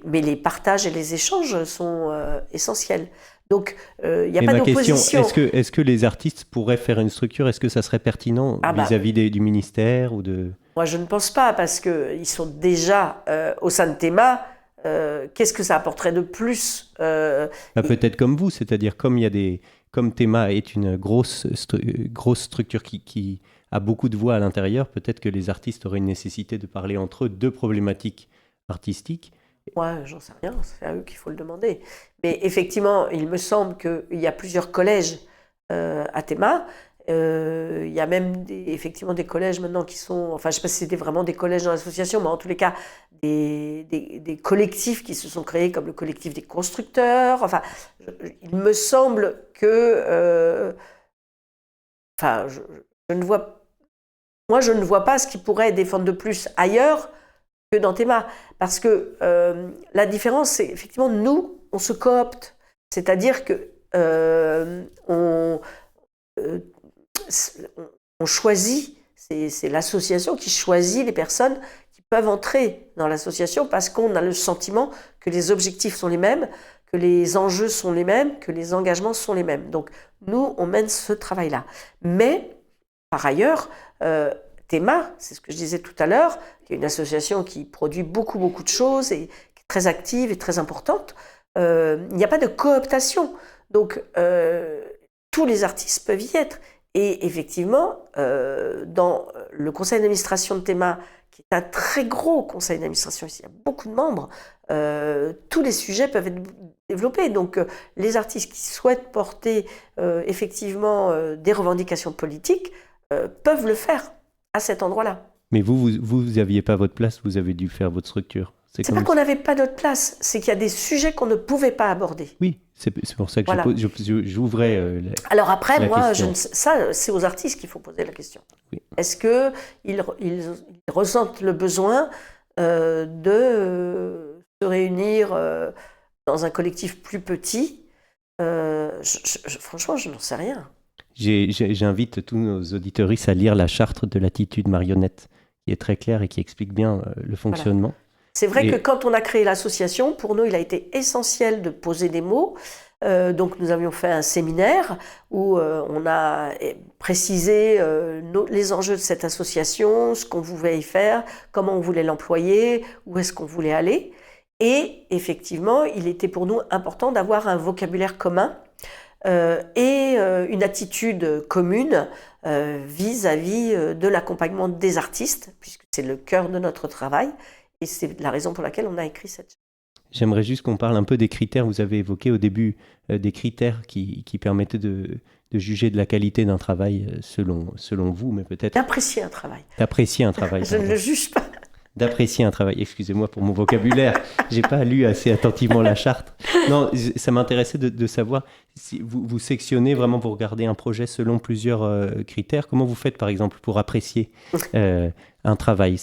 Mais les partages et les échanges sont essentiels. Donc, il n'y a pas d'opposition. Est-ce que les artistes pourraient faire une structure? Est-ce que ça serait pertinent vis-à-vis du ministère ou de... Moi, je ne pense pas, parce qu'ils sont déjà au sein de Théma. Qu'est-ce que ça apporterait de plus Peut-être comme vous, c'est-à-dire comme Théma est une grosse structure qui a beaucoup de voix à l'intérieur, peut-être que les artistes auraient une nécessité de parler entre eux de problématiques artistiques. Moi, j'en sais rien, c'est à eux qu'il faut le demander. Mais effectivement, il me semble qu'il y a plusieurs collèges à Théma. Il y a même effectivement des collèges maintenant qui sont, enfin je ne sais pas si c'était vraiment des collèges dans l'association, mais en tous les cas des collectifs qui se sont créés, comme le collectif des constructeurs. Enfin, il me semble que, enfin, je ne vois pas ce qui pourrait défendre de plus ailleurs que dans Théma. Parce que la différence, c'est effectivement, nous, on se coopte. C'est-à-dire que on choisit, c'est l'association qui choisit les personnes qui peuvent entrer dans l'association, parce qu'on a le sentiment que les objectifs sont les mêmes, que les enjeux sont les mêmes, que les engagements sont les mêmes. Donc nous, on mène ce travail-là. Mais par ailleurs, Théma, c'est ce que je disais tout à l'heure, qui est une association qui produit beaucoup de choses et qui est très active et très importante. Il n'y a pas de cooptation. Donc tous les artistes peuvent y être. Et effectivement, dans le conseil d'administration de Théma, qui est un très gros conseil d'administration, il y a beaucoup de membres, tous les sujets peuvent être développés. Donc les artistes qui souhaitent porter effectivement des revendications politiques peuvent le faire à cet endroit-là. Mais vous n'aviez pas votre place, vous avez dû faire votre structure. C'est pas qu'on n'avait pas notre place, c'est qu'il y a des sujets qu'on ne pouvait pas aborder. Oui, c'est pour ça que j'ouvrais Alors après, moi, question. Ça, c'est aux artistes qu'il faut poser la question. Oui. Est-ce qu'ils ressentent le besoin de se réunir dans un collectif plus petit? Franchement, je n'en sais rien. J'invite tous nos auditeuristes à lire la charte de l'attitude marionnette, qui est très claire et qui explique bien le fonctionnement. Voilà. C'est vrai que quand on a créé l'association, pour nous, il a été essentiel de poser des mots. Donc nous avions fait un séminaire où on a précisé les enjeux de cette association, ce qu'on voulait y faire, comment on voulait l'employer, où est-ce qu'on voulait aller. Et effectivement, il était pour nous important d'avoir un vocabulaire commun et une attitude commune vis-à-vis de l'accompagnement des artistes, puisque c'est le cœur de notre travail. Et c'est la raison pour laquelle on a écrit cette charte. J'aimerais juste qu'on parle un peu des critères. Vous avez évoqué au début des critères qui permettaient de juger de la qualité d'un travail selon vous, mais peut-être... D'apprécier un travail. D'apprécier un travail. Je ne le juge pas. D'apprécier un travail. Excusez-moi pour mon vocabulaire. J'ai pas lu assez attentivement la charte. Non, ça m'intéressait de savoir si vous sectionnez vraiment, vous regardez un projet selon plusieurs critères. Comment vous faites, par exemple, pour apprécier un travail?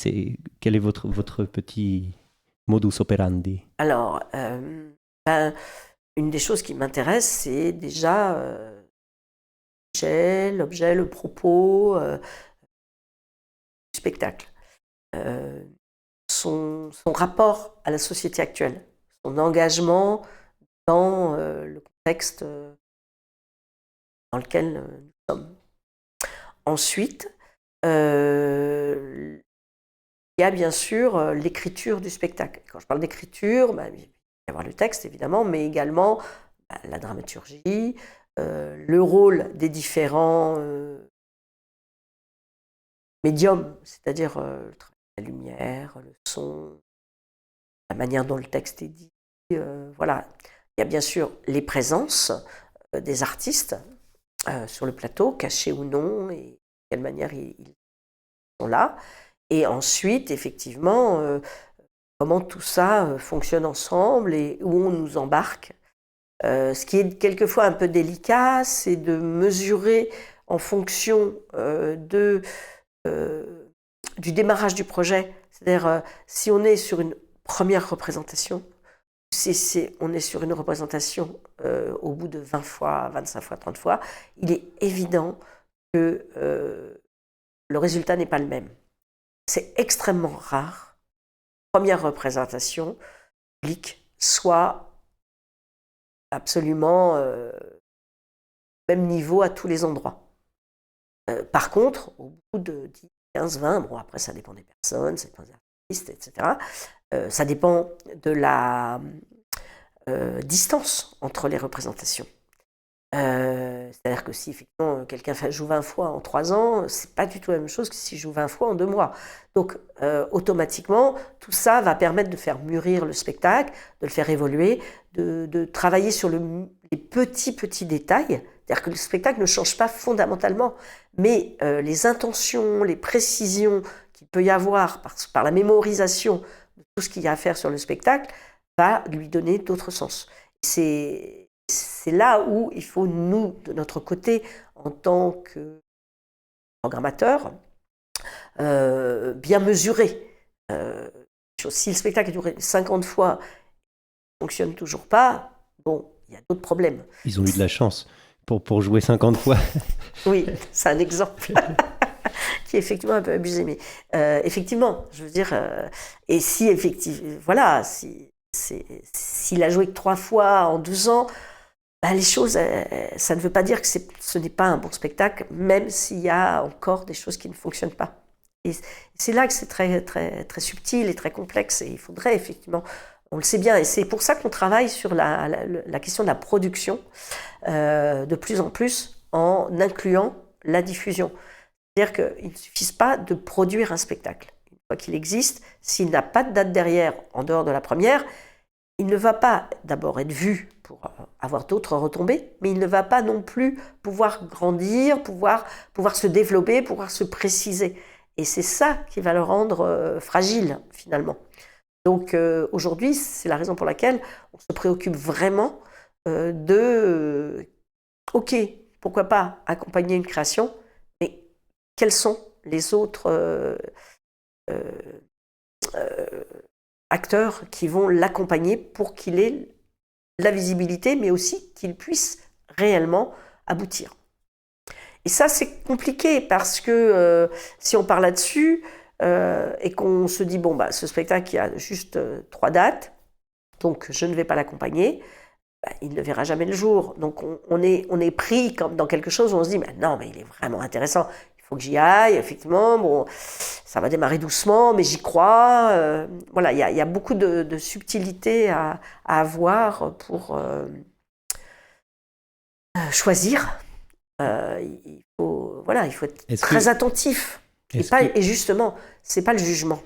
Quel est votre petit modus operandi? Alors, une des choses qui m'intéresse, c'est déjà l'objet, le propos du spectacle. Son rapport à la société actuelle, son engagement dans le contexte dans lequel nous sommes. Ensuite, il y a bien sûr l'écriture du spectacle. Quand je parle d'écriture, il va y avoir le texte évidemment, mais également la dramaturgie, le rôle des différents médiums, c'est-à-dire le travail de la lumière, le son, la manière dont le texte est dit. Voilà. Il y a bien sûr les présences des artistes sur le plateau, cachés ou non, et de quelle manière ils sont là. Et ensuite, effectivement, comment tout ça fonctionne ensemble et où on nous embarque. Ce qui est quelquefois un peu délicat, c'est de mesurer en fonction du démarrage du projet. C'est-à-dire, si on est sur une première représentation, si on est sur une représentation au bout de 20 fois, 25 fois, 30 fois, il est évident que le résultat n'est pas le même. C'est extrêmement rare. Première représentation, public, soit absolument même niveau à tous les endroits. Par contre, au bout de 10, 15, 20, bon après ça dépend des personnes, ça dépend des artistes, etc. Ça dépend de la distance entre les représentations. C'est-à-dire que si effectivement quelqu'un joue 20 fois en 3 ans, c'est pas du tout la même chose que s'il joue 20 fois en 2 mois. Donc automatiquement, tout ça va permettre de faire mûrir le spectacle, de le faire évoluer, de travailler sur les petits détails. C'est-à-dire que le spectacle ne change pas fondamentalement, mais les intentions, les précisions qu'il peut y avoir par la mémorisation de tout ce qu'il y a à faire sur le spectacle va lui donner d'autres sens. C'est là où il faut, nous, de notre côté, en tant que programmateur, bien mesurer. Si le spectacle a duré 50 fois et ne fonctionne toujours pas, bon, il y a d'autres problèmes. Ils ont eu de la chance pour jouer 50 fois. Oui, c'est un exemple qui est effectivement un peu abusé. Mais effectivement, je veux dire, et si effectivement, voilà, s'il a joué que 3 fois en 2 ans, les choses, ça ne veut pas dire que ce n'est pas un bon spectacle, même s'il y a encore des choses qui ne fonctionnent pas. Et c'est là que c'est très, très, très subtil et très complexe, et il faudrait effectivement, on le sait bien, et c'est pour ça qu'on travaille sur la question de la production de plus en plus en incluant la diffusion. C'est-à-dire qu'il ne suffit pas de produire un spectacle. Une fois qu'il existe, s'il n'a pas de date derrière, en dehors de la première, il ne va pas d'abord être vu pour avoir d'autres retombées, mais il ne va pas non plus pouvoir grandir, pouvoir se développer, pouvoir se préciser. Et c'est ça qui va le rendre fragile, finalement. Donc aujourd'hui, c'est la raison pour laquelle on se préoccupe vraiment OK, pourquoi pas accompagner une création, mais quels sont les autres acteurs qui vont l'accompagner pour qu'il ait la visibilité, mais aussi qu'il puisse réellement aboutir. Et ça, c'est compliqué parce que si on parle là-dessus et qu'on se dit, bon, bah, ce spectacle, il y a juste 3 dates, donc je ne vais pas l'accompagner, bah, il ne verra jamais le jour. Donc on est pris comme dans quelque chose où on se dit, mais non, mais il est vraiment intéressant. Il faut que j'y aille, effectivement, bon, ça va démarrer doucement, mais j'y crois. Voilà, il y a beaucoup de subtilités à avoir pour choisir. Il faut être très attentif. Et justement, c'est pas le jugement.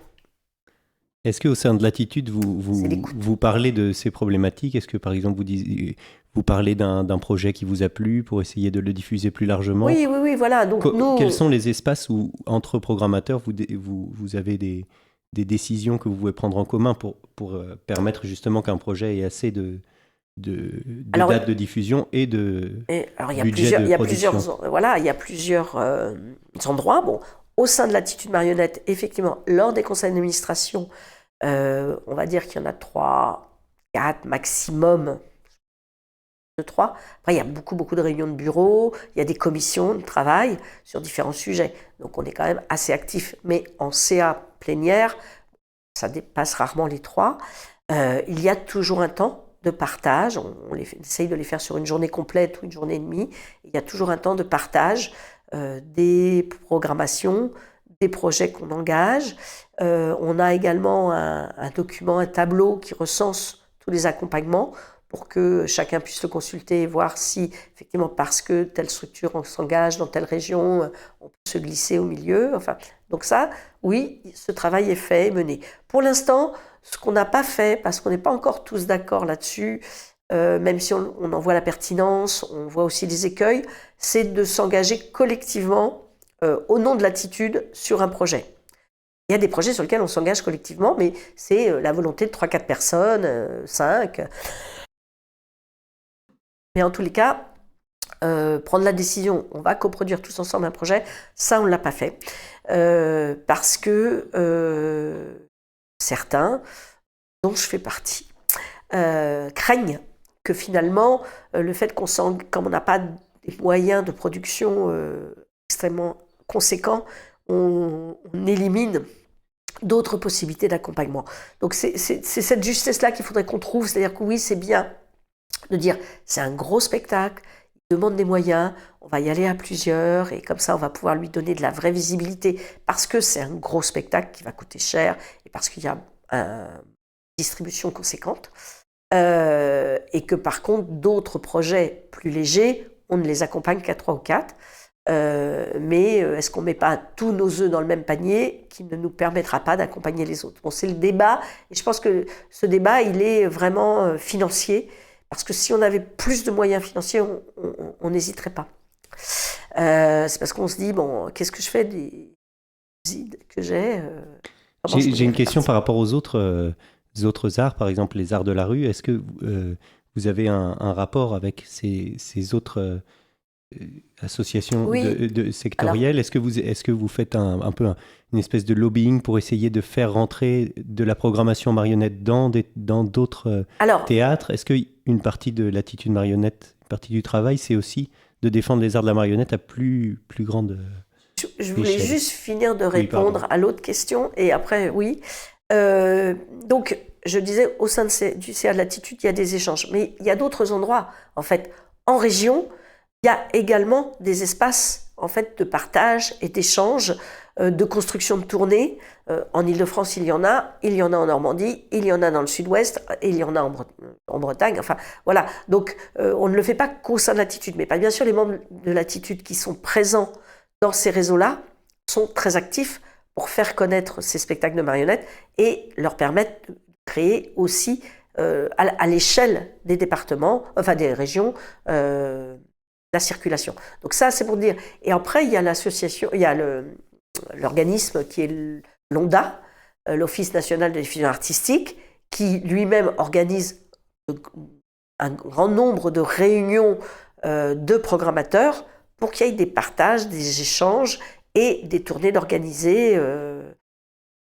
Est-ce qu'au sein de Latitude, vous parlez de ces problématiques? Est-ce que, par exemple, vous parlez d'un projet qui vous a plu pour essayer de le diffuser plus largement? Oui, voilà. Donc, quels sont les espaces où, entre programmateurs, vous avez des décisions que vous pouvez prendre en commun pour permettre justement qu'un projet ait assez de dates de diffusion et de budget de production? Il y a plusieurs endroits. Bon, au sein de Latitude Marionnette, effectivement, lors des conseils d'administration, on va dire qu'il y en a 3, 4 maximum. 3. Après, il y a beaucoup de réunions de bureau, il y a des commissions de travail sur différents sujets. Donc, on est quand même assez actif. Mais en CA plénière, ça dépasse rarement les 3. Il y a toujours un temps de partage. On essaye de les faire sur une journée complète ou une journée et demie. Il y a toujours un temps de partage des programmations, des projets qu'on engage. On a également un document, un tableau qui recense tous les accompagnements pour que chacun puisse le consulter et voir si, effectivement, parce que telle structure s'engage dans telle région, on peut se glisser au milieu. Enfin, donc ça, oui, ce travail est fait, est mené. Pour l'instant, ce qu'on n'a pas fait, parce qu'on n'est pas encore tous d'accord là-dessus, même si on en voit la pertinence, on voit aussi les écueils, c'est de s'engager collectivement au nom de Latitude sur un projet. Il y a des projets sur lesquels on s'engage collectivement, mais c'est la volonté de 3-4 personnes, 5. Mais en tous les cas, prendre la décision, on va coproduire tous ensemble un projet, ça on ne l'a pas fait. Parce que certains, dont je fais partie, craignent que finalement, le fait comme on n'a pas des moyens de production extrêmement conséquents, on élimine d'autres possibilités d'accompagnement. Donc c'est cette justesse-là qu'il faudrait qu'on trouve, c'est-à-dire que oui, c'est bien de dire c'est un gros spectacle, il demande des moyens, on va y aller à plusieurs et comme ça on va pouvoir lui donner de la vraie visibilité parce que c'est un gros spectacle qui va coûter cher et parce qu'il y a une distribution conséquente et que par contre d'autres projets plus légers, on ne les accompagne qu'à 3 ou 4. Mais est-ce qu'on ne met pas tous nos œufs dans le même panier qui ne nous permettra pas d'accompagner les autres? Bon, c'est le débat, et je pense que ce débat, il est vraiment financier, parce que si on avait plus de moyens financiers, on n'hésiterait pas. C'est parce qu'on se dit, bon, qu'est-ce que je fais des idées que j'ai J'ai une question par rapport aux autres arts, par exemple les arts de la rue. Est-ce que vous avez un rapport avec ces autres associations oui. sectorielles? Est-ce que vous faites un peu une espèce de lobbying pour essayer de faire rentrer de la programmation marionnette dans d'autres théâtres? Est-ce qu'une partie de l'attitude marionnette, une partie du travail, c'est aussi de défendre les arts de la marionnette à plus grande Je voulais échelle. juste finir de répondre à l'autre question et après, oui. Donc, je disais, au sein du CA de l'attitude, il y a des échanges. Mais il y a d'autres endroits. En fait, en région, il y a également des espaces en fait, de partage et d'échange, de construction de tournées. En Ile-de-France, il y en a en Normandie, il y en a dans le Sud-Ouest, et il y en a en Bretagne. Enfin, voilà. Donc, on ne le fait pas qu'au sein de l'attitude. Mais bien sûr, les membres de l'attitude qui sont présents dans ces réseaux-là sont très actifs pour faire connaître ces spectacles de marionnettes et leur permettre de créer aussi à l'échelle des départements, enfin des régions, la circulation. Donc ça, c'est pour dire. Et après, il y a l'association, il y a l'organisme qui est l'ONDA, l'Office national de diffusion artistique, qui lui-même organise un grand nombre de réunions de programmateurs pour qu'il y ait des partages, des échanges et des tournées d'organiser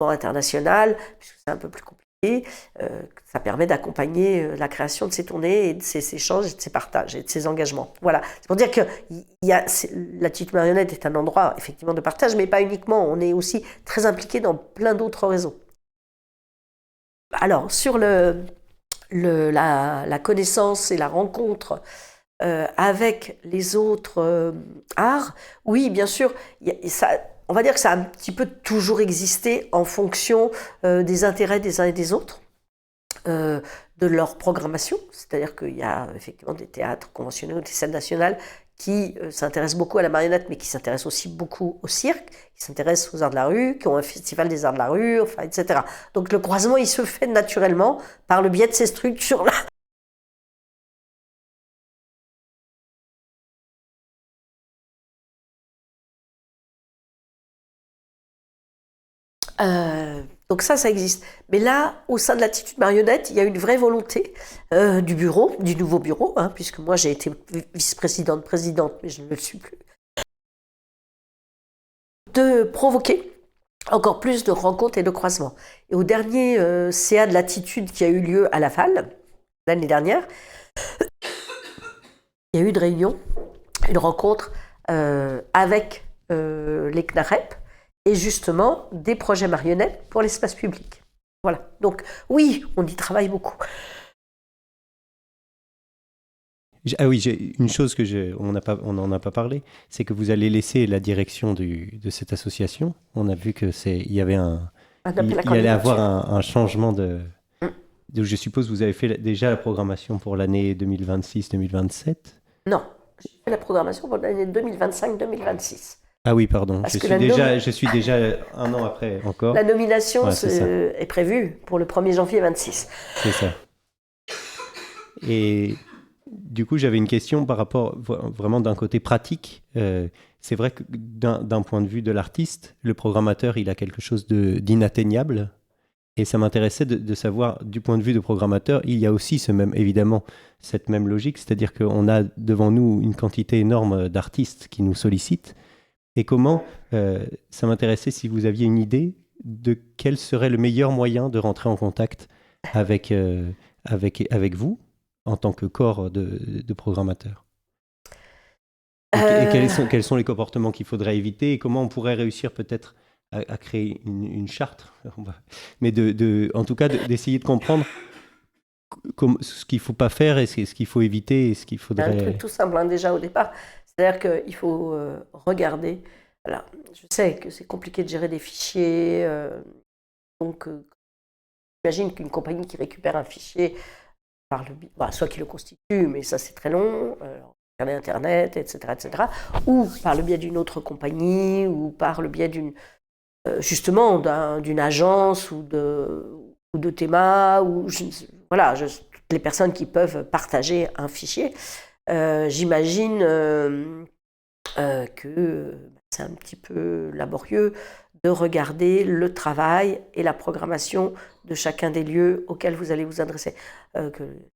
internationales, puisque c'est un peu plus compliqué. Ça permet d'accompagner la création de ces tournées et de ces échanges et de ces partages et de ces engagements. Voilà. C'est pour dire que l'attitude marionnette est un endroit effectivement de partage, mais pas uniquement. On est aussi très impliqué dans plein d'autres réseaux. Alors, sur la connaissance et la rencontre avec les autres arts, oui, bien sûr, on va dire que ça a un petit peu toujours existé en fonction des intérêts des uns et des autres, de leur programmation. C'est-à-dire qu'il y a effectivement des théâtres conventionnels, des scènes nationales qui s'intéressent beaucoup à la marionnette, mais qui s'intéressent aussi beaucoup au cirque, qui s'intéressent aux arts de la rue, qui ont un festival des arts de la rue, enfin, etc. Donc le croisement, il se fait naturellement par le biais de ces structures-là. Donc ça existe. Mais là, au sein de l'attitude marionnette, il y a une vraie volonté du nouveau bureau, hein, puisque moi j'ai été vice-présidente, présidente, mais je ne le suis plus, de provoquer encore plus de rencontres et de croisements. Et au dernier CA de l'attitude qui a eu lieu à Laval, l'année dernière, il y a eu une réunion, une rencontre avec les CNAREP, et justement des projets marionnettes pour l'espace public. Voilà. Donc oui, on y travaille beaucoup. Ah oui, j'ai une chose on n'en a pas parlé, c'est que vous allez laisser la direction de cette association. On a vu que il allait avoir un changement de. Donc je suppose que vous avez fait déjà la programmation pour l'année 2026-2027. Non, j'ai fait la programmation pour l'année 2025-2026. Ah oui, pardon. Je suis déjà un an après encore. La nomination est prévue pour le 1er janvier 26. C'est ça. Et du coup, j'avais une question par rapport vraiment d'un côté pratique. C'est vrai que d'un point de vue de l'artiste, le programmateur, il a quelque chose d'inatteignable. Et ça m'intéressait de savoir, du point de vue de programmateur, il y a aussi évidemment cette même logique, c'est-à-dire qu'on a devant nous une quantité énorme d'artistes qui nous sollicitent. Et comment, ça m'intéressait si vous aviez une idée de quel serait le meilleur moyen de rentrer en contact avec vous en tant que corps de programmateurs. Et quels sont les comportements qu'il faudrait éviter et comment on pourrait réussir peut-être à créer une charte, mais en tout cas d'essayer de comprendre ce qu'il faut pas faire et ce qu'il faut éviter et ce qu'il faudrait... Un truc tout simple, hein, déjà au départ. C'est-à-dire qu'il faut regarder. Alors, je sais que c'est compliqué de gérer des fichiers. Donc, j'imagine qu'une compagnie qui récupère un fichier, soit qui le constitue, mais ça c'est très long, regarder Internet, etc., ou par le biais d'une autre compagnie, ou par le biais justement d'une agence ou de Théma, ou toutes les personnes qui peuvent partager un fichier. J'imagine que c'est un petit peu laborieux de regarder le travail et la programmation de chacun des lieux auxquels vous allez vous adresser, que les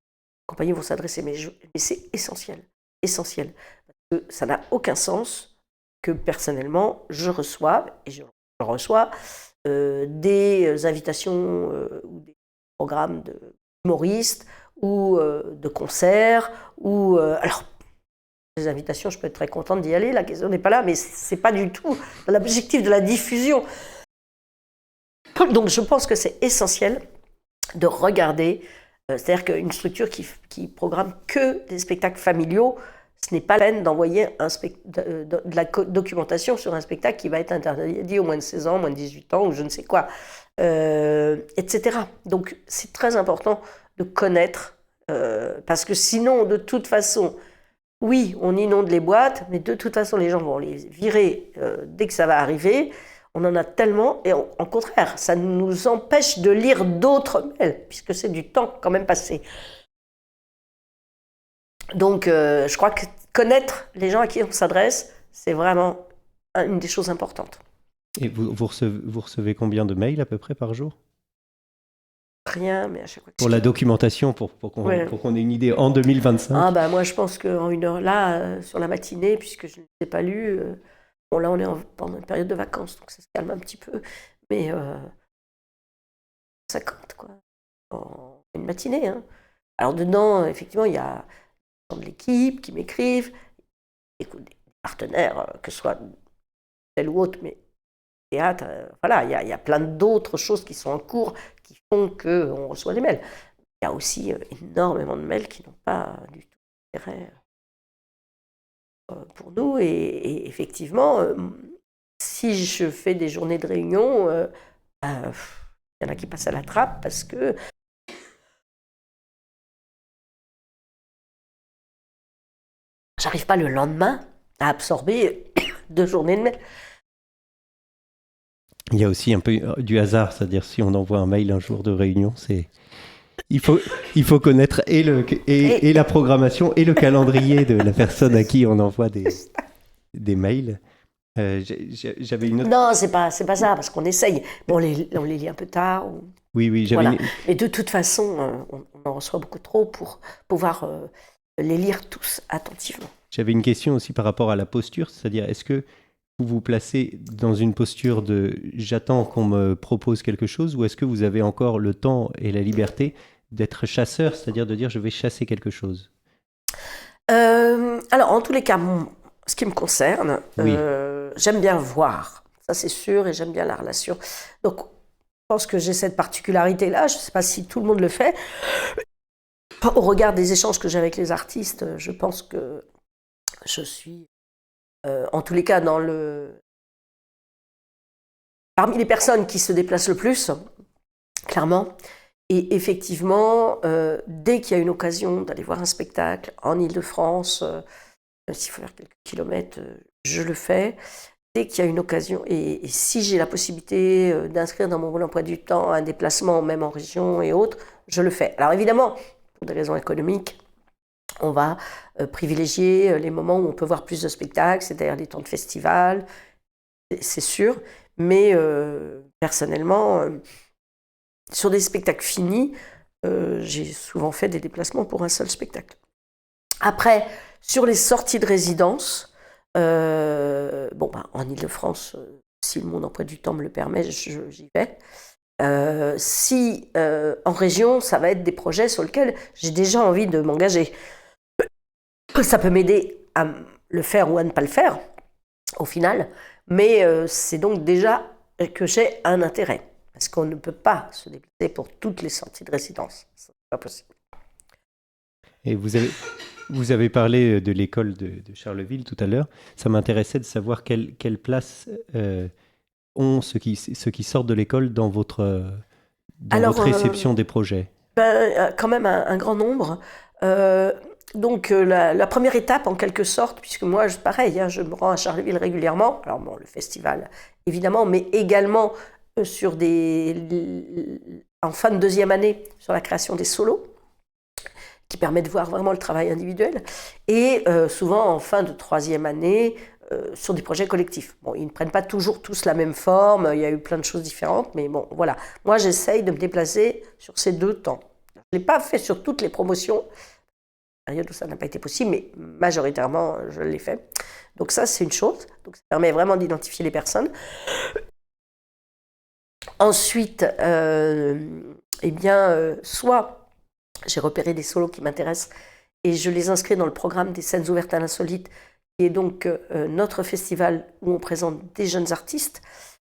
compagnies vont s'adresser. Mais c'est essentiel. Parce que ça n'a aucun sens que personnellement, je reçois des invitations ou des programmes d'humoristes ou de concerts. Alors, les invitations, je peux être très contente d'y aller, la question n'est pas là, mais ce n'est pas du tout l'objectif de la diffusion. Donc je pense que c'est essentiel de regarder, c'est-à-dire qu'une structure qui programme que des spectacles familiaux, ce n'est pas la peine d'envoyer de la documentation sur un spectacle qui va être interdit aux moins de 16 ans, moins de 18 ans, ou je ne sais quoi, etc. Donc c'est très important de connaître, parce que sinon, de toute façon, oui, on inonde les boîtes, mais de toute façon, les gens vont les virer dès que ça va arriver. On en a tellement, et en contraire, ça nous empêche de lire d'autres mails, puisque c'est du temps quand même passé. Donc, je crois que connaître les gens à qui on s'adresse, c'est vraiment une des choses importantes. Et vous recevez combien de mails à peu près par jour ? Rien, mais à chaque fois. Pour la documentation, pour qu'on ait une idée en 2025. Moi, je pense qu'en une heure là, sur la matinée, puisque je ne l'ai pas lu, là, on est pendant une période de vacances, donc ça se calme un petit peu, mais 50, quoi, en une matinée. Hein. Alors, dedans, effectivement, il y a des gens de l'équipe qui m'écrivent, des partenaires, que ce soit tel ou autre, mais théâtre, il y a plein d'autres choses qui sont en cours qui font qu'on reçoit les mails. Il y a aussi énormément de mails qui n'ont pas du tout d'intérêt pour nous. Et effectivement, si je fais des journées de réunion, il y en a qui passent à la trappe parce que j'arrive pas le lendemain à absorber 2 journées de mails. Il y a aussi un peu du hasard, c'est-à-dire si on envoie un mail un jour de réunion, il faut connaître et la programmation et le calendrier de la personne à qui on envoie des mails. J'avais une autre... Non, c'est pas ça, parce qu'on essaye. On les lit un peu tard. Oui, Et de toute façon, on en reçoit beaucoup trop pour pouvoir les lire tous attentivement. J'avais une question aussi par rapport à la posture, c'est-à-dire est-ce que vous vous placez dans une posture de « j'attends qu'on me propose quelque chose » ou est-ce que vous avez encore le temps et la liberté d'être chasseur, c'est-à-dire de dire « je vais chasser quelque chose » ? Alors, en tous les cas, ce qui me concerne, oui. J'aime bien voir, ça c'est sûr, et j'aime bien la relation. Donc, je pense que j'ai cette particularité-là, je ne sais pas si tout le monde le fait. Au regard des échanges que j'ai avec les artistes, je pense que je suis... en tous les cas, parmi les personnes qui se déplacent le plus, clairement. Et effectivement, dès qu'il y a une occasion d'aller voir un spectacle en Île-de-France, même s'il faut faire quelques kilomètres, je le fais. Dès qu'il y a une occasion, et si j'ai la possibilité d'inscrire dans mon emploi du temps un déplacement, même en région et autres, je le fais. Alors évidemment, pour des raisons économiques, on va privilégier les moments où on peut voir plus de spectacles, c'est-à-dire les temps de festival, c'est sûr. Mais personnellement, sur des spectacles finis, j'ai souvent fait des déplacements pour un seul spectacle. Après, sur les sorties de résidence, en Île-de-France, si mon emploi du temps me le permet, j'y vais. Si en région, ça va être des projets sur lesquels j'ai déjà envie de m'engager. Ça peut m'aider à le faire ou à ne pas le faire, au final, mais c'est donc déjà que j'ai un intérêt, parce qu'on ne peut pas se déplacer pour toutes les sorties de résidence. C'est pas possible. Et vous avez parlé de l'école de Charleville tout à l'heure. Ça m'intéressait de savoir quelle place ont ceux qui sortent de l'école dans votre réception des projets. Quand même un grand nombre. Donc la première étape en quelque sorte, puisque moi pareil, je me rends à Charleville régulièrement, alors bon, le festival évidemment, mais également sur en fin de deuxième année sur la création des solos, qui permet de voir vraiment le travail individuel, et souvent en fin de troisième année sur des projets collectifs. Bon, ils ne prennent pas toujours tous la même forme, il y a eu plein de choses différentes, mais bon, voilà. Moi, j'essaye de me déplacer sur ces 2 temps. Je ne l'ai pas fait sur toutes les promotions, période où ça n'a pas été possible, mais majoritairement, je l'ai fait. Donc ça, c'est une chose. Donc ça permet vraiment d'identifier les personnes. Ensuite, soit j'ai repéré des solos qui m'intéressent et je les inscris dans le programme des scènes ouvertes à l'insolite, qui est donc notre festival où on présente des jeunes artistes.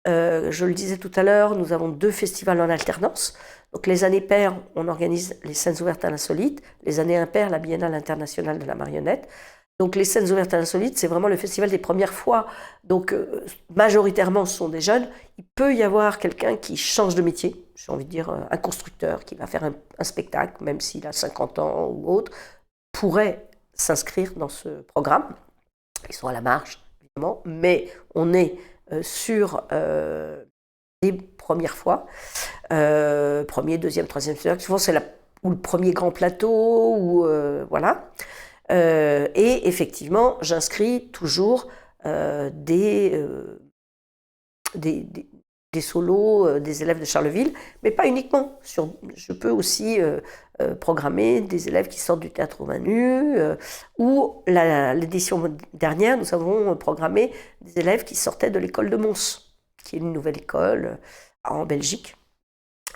Je le disais tout à l'heure, nous avons 2 festivals en alternance. Donc les années paires, on organise les scènes ouvertes à l'insolite. Les années impaires, la Biennale internationale de la marionnette. Donc les scènes ouvertes à l'insolite, c'est vraiment le festival des premières fois. Donc majoritairement, ce sont des jeunes. Il peut y avoir quelqu'un qui change de métier. J'ai envie de dire un constructeur qui va faire un spectacle, même s'il a 50 ans ou autre, pourrait s'inscrire dans ce programme. Ils sont à la marge, évidemment, mais on est sur les premières fois, premier, deuxième, troisième spectacle. Souvent, c'est ou le premier grand plateau, ou voilà. Et effectivement, j'inscris toujours des solos des élèves de Charleville, mais pas uniquement. Je peux aussi programmer des élèves qui sortent du théâtre au Manu, ou l'édition dernière, nous avons programmé des élèves qui sortaient de l'école de Mons, qui est une nouvelle école en Belgique.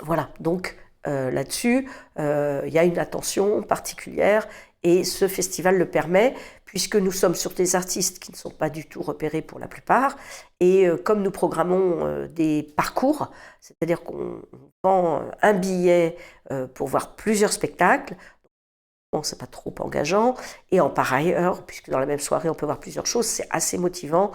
Voilà, donc là-dessus, il y a une attention particulière, et ce festival le permet, puisque nous sommes sur des artistes qui ne sont pas du tout repérés pour la plupart, et comme nous programmons des parcours, c'est-à-dire qu'on vend un billet pour voir plusieurs spectacles, bon, c'est pas trop engageant, et en par ailleurs, puisque dans la même soirée on peut voir plusieurs choses, c'est assez motivant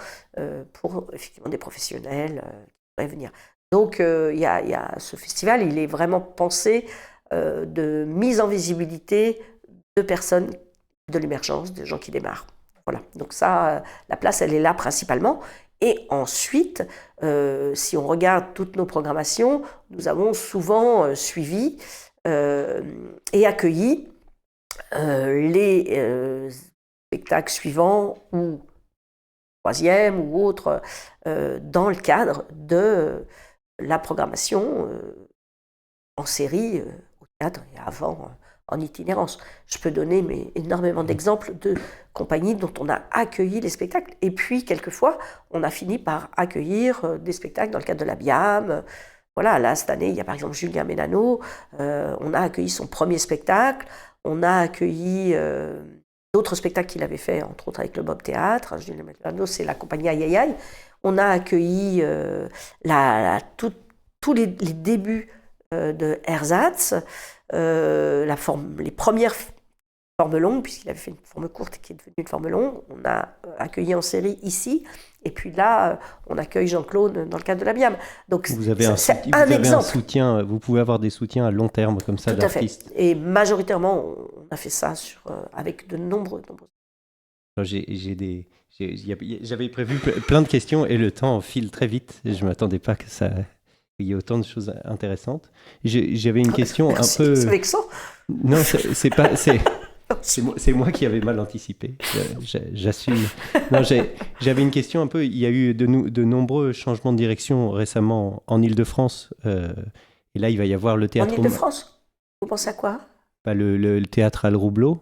pour effectivement des professionnels qui pourraient venir. Donc il y a ce festival, il est vraiment pensé de mise en visibilité de personnes de l'émergence, de gens qui démarrent. Voilà. Donc ça, la place, elle est là principalement. Et ensuite, si on regarde toutes nos programmations, nous avons souvent suivi et accueilli les spectacles suivants ou troisième ou autres dans le cadre de la programmation en série au théâtre et avant en itinérance. Je peux donner énormément d'exemples de compagnies dont on a accueilli les spectacles. Et puis, quelquefois, on a fini par accueillir des spectacles dans le cadre de la BIAM. Voilà, là, cette année, il y a par exemple Julien Mélano. On a accueilli son premier spectacle. On a accueilli d'autres spectacles qu'il avait fait, entre autres avec le Bob Théâtre. Julien Mélano, c'est la compagnie Aïe Aïe Aïe. On a accueilli tous les débuts de Ersatz, les premières formes longues, puisqu'il avait fait une forme courte qui est devenue une forme longue. On a accueilli en série ici, et puis là, on accueille Jean-Claude dans le cadre de la BIAM. Donc, vous avez un soutien, vous pouvez avoir des soutiens à long terme comme ça d'artistes. Tout à fait. Et majoritairement, on a fait ça avec de nombreux. J'avais prévu plein de questions et le temps file très vite. Je ne m'attendais pas que ça... Il y a autant de choses intéressantes. J'avais une question un peu... C'est vexant. Non, c'est moi qui avais mal anticipé. J'assume. Non, j'avais une question un peu... Il y a eu de nombreux changements de direction récemment en Île-de-France. Et là, il va y avoir le théâtre... En Île-de-France ? Vous pensez à quoi ? Le théâtre Alroubleau.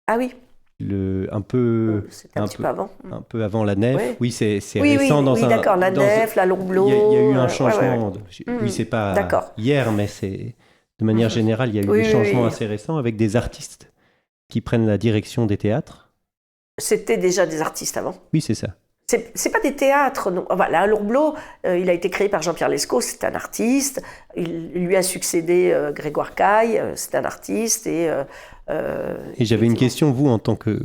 Ah oui. Un peu avant. Un peu avant la Nef. Oui, c'est oui, récent oui, d'accord, la Nef, la Lomblo. Il y a eu un changement. Oui, c'est pas hier, mais c'est de manière générale, il y a eu des changements assez récents avec des artistes qui prennent la direction des théâtres. C'était déjà des artistes avant. Oui, c'est ça. c'est pas des théâtres. Non. Voilà, l'Ourblot, il a été créé par Jean-Pierre Lescaut, c'est un artiste. Il lui a succédé Grégoire Caille, c'est un artiste. Et j'avais une question, vous, en tant que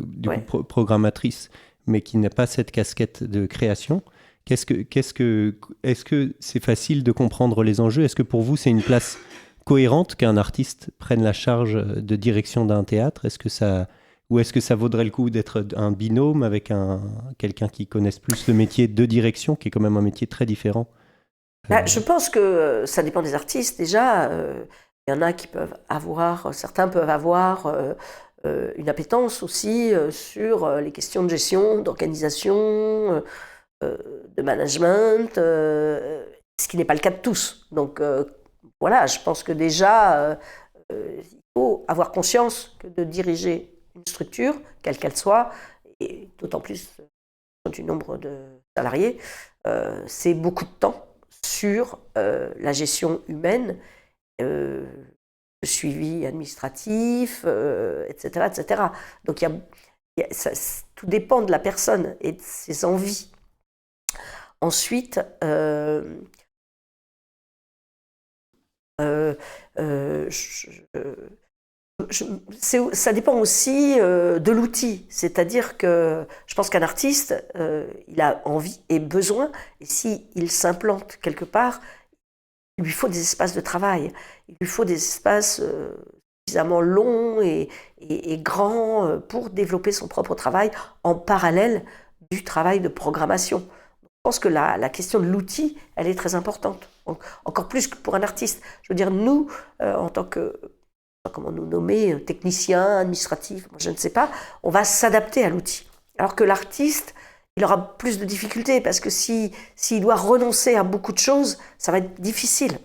programmatrice, mais qui n'a pas cette casquette de création, est-ce que c'est facile de comprendre les enjeux? Est-ce que pour vous, c'est une place cohérente qu'un artiste prenne la charge de direction d'un théâtre? Ou est-ce que ça vaudrait le coup d'être un binôme avec quelqu'un qui connaisse plus le métier de direction, qui est quand même un métier très différent? Je pense que ça dépend des artistes. Déjà, il y en a qui peuvent avoir, certains peuvent avoir une appétence aussi sur les questions de gestion, d'organisation, de management, ce qui n'est pas le cas de tous. Donc voilà, je pense que déjà, il faut avoir conscience que de diriger une structure, quelle qu'elle soit, et d'autant plus du nombre de salariés, c'est beaucoup de temps sur la gestion humaine, le suivi administratif, etc., etc. Donc tout dépend de la personne et de ses envies. Ensuite, ça dépend aussi de l'outil. C'est-à-dire que je pense qu'un artiste, il a envie et besoin, et s'il s'implante quelque part, il lui faut des espaces de travail. Il lui faut des espaces suffisamment longs et grands pour développer son propre travail en parallèle du travail de programmation. Je pense que la question de l'outil, elle est très importante. Donc, encore plus que pour un artiste. Je veux dire, nous, en tant que, comment nous nommer, technicien, administratif, moi, je ne sais pas, on va s'adapter à l'outil. Alors que l'artiste, il aura plus de difficultés parce que s'il doit renoncer à beaucoup de choses, ça va être difficile.